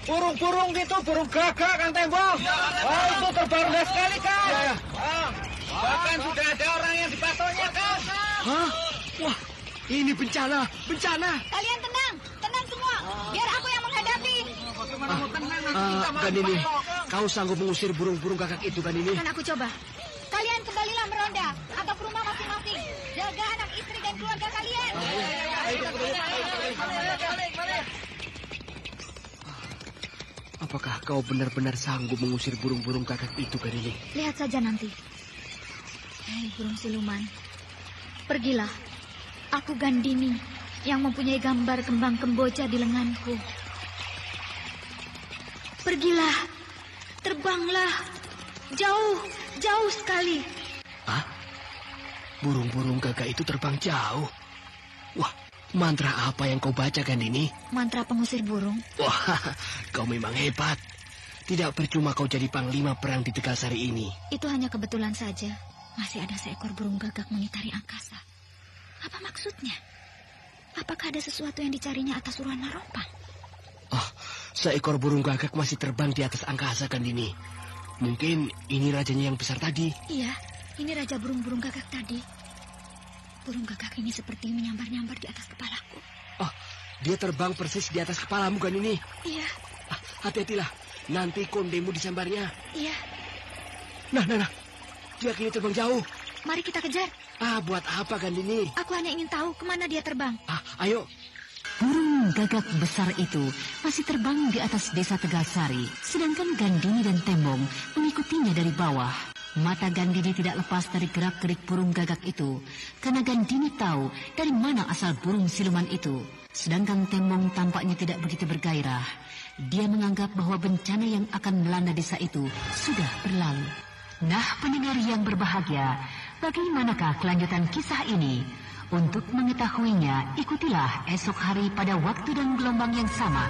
Burung-burung gitu, burung gagak, Kang Tembong. Itu terbang indah sekali, Kang. Bahkan sudah ada orang yang dipatoknya, Kang. Wah, ini bencana. Kalian tenang semua. Biar aku yang menghadapi. Gandini, kau sanggup mengusir burung-burung gagak itu, Gandini? Akan aku coba. Kalian kembalilah meronda atau ke rumah masing-masing. Jaga anak istri dan keluarga kalian. Apakah kau benar-benar sanggup mengusir burung-burung gagak itu, Gandini? Lihat saja nanti. Hei, burung siluman. Pergilah. Aku Gandini yang mempunyai gambar kembang kemboja di lenganku. Pergilah. Terbanglah. Jauh sekali. Burung-burung gagak itu terbang jauh. Wah, mantra apa yang kau baca, Gandini? Mantra pengusir burung. Wah, kau memang hebat. Tidak percuma kau jadi panglima perang di Tegalsari ini. Itu hanya kebetulan saja. Masih ada seekor burung gagak mengitari angkasa. Apa maksudnya? Apakah ada sesuatu yang dicarinya atas uruan Marompang? Seekor burung gagak masih terbang di atas angkasa, Gandini. Mungkin ini rajanya yang besar tadi. Iya, ini raja burung-burung gagak tadi. Burung gagak ini seperti menyambar-nyambar di atas kepalaku. Dia terbang persis di atas kepalamu, Gandini. Iya. Hati-hatilah, nanti kondemu disambarnya. Iya. Nah. Dia kini terbang jauh. Mari kita kejar. Buat apa, Gandini? Aku hanya ingin tahu kemana dia terbang. Ayo. Burung gagak besar itu masih terbang di atas desa Tegalsari, sedangkan Gandini dan Tembong mengikutinya dari bawah. Mata Gandini tidak lepas dari gerak-gerik burung gagak itu, karena Gandini tahu dari mana asal burung siluman itu. Sedangkan Tembong tampaknya tidak begitu bergairah. Dia menganggap bahwa bencana yang akan melanda desa itu sudah berlalu. Nah, pendengar yang berbahagia, bagaimanakah kelanjutan kisah ini? Untuk mengetahuinya, ikutilah esok hari pada waktu dan gelombang yang sama.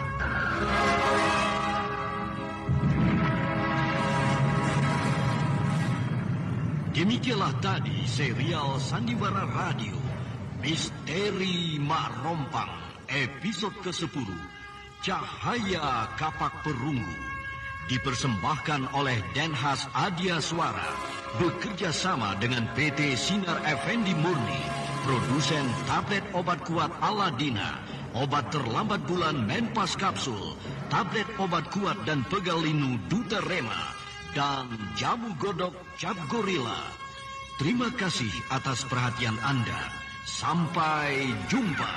Demikianlah tadi serial Sandiwara Radio, Misteri Mak Rompang, episode ke-10, Cahaya Kapak Perunggu. Dipersembahkan oleh Denhas Adia Suara, bekerja sama dengan PT Sinar Effendi Murni, produsen tablet obat kuat Aladina, obat terlambat bulan Menpas Kapsul, tablet obat kuat dan pegal linu Duta Rema, dan jamu godok Cap Gorilla. Terima kasih atas perhatian Anda. Sampai jumpa.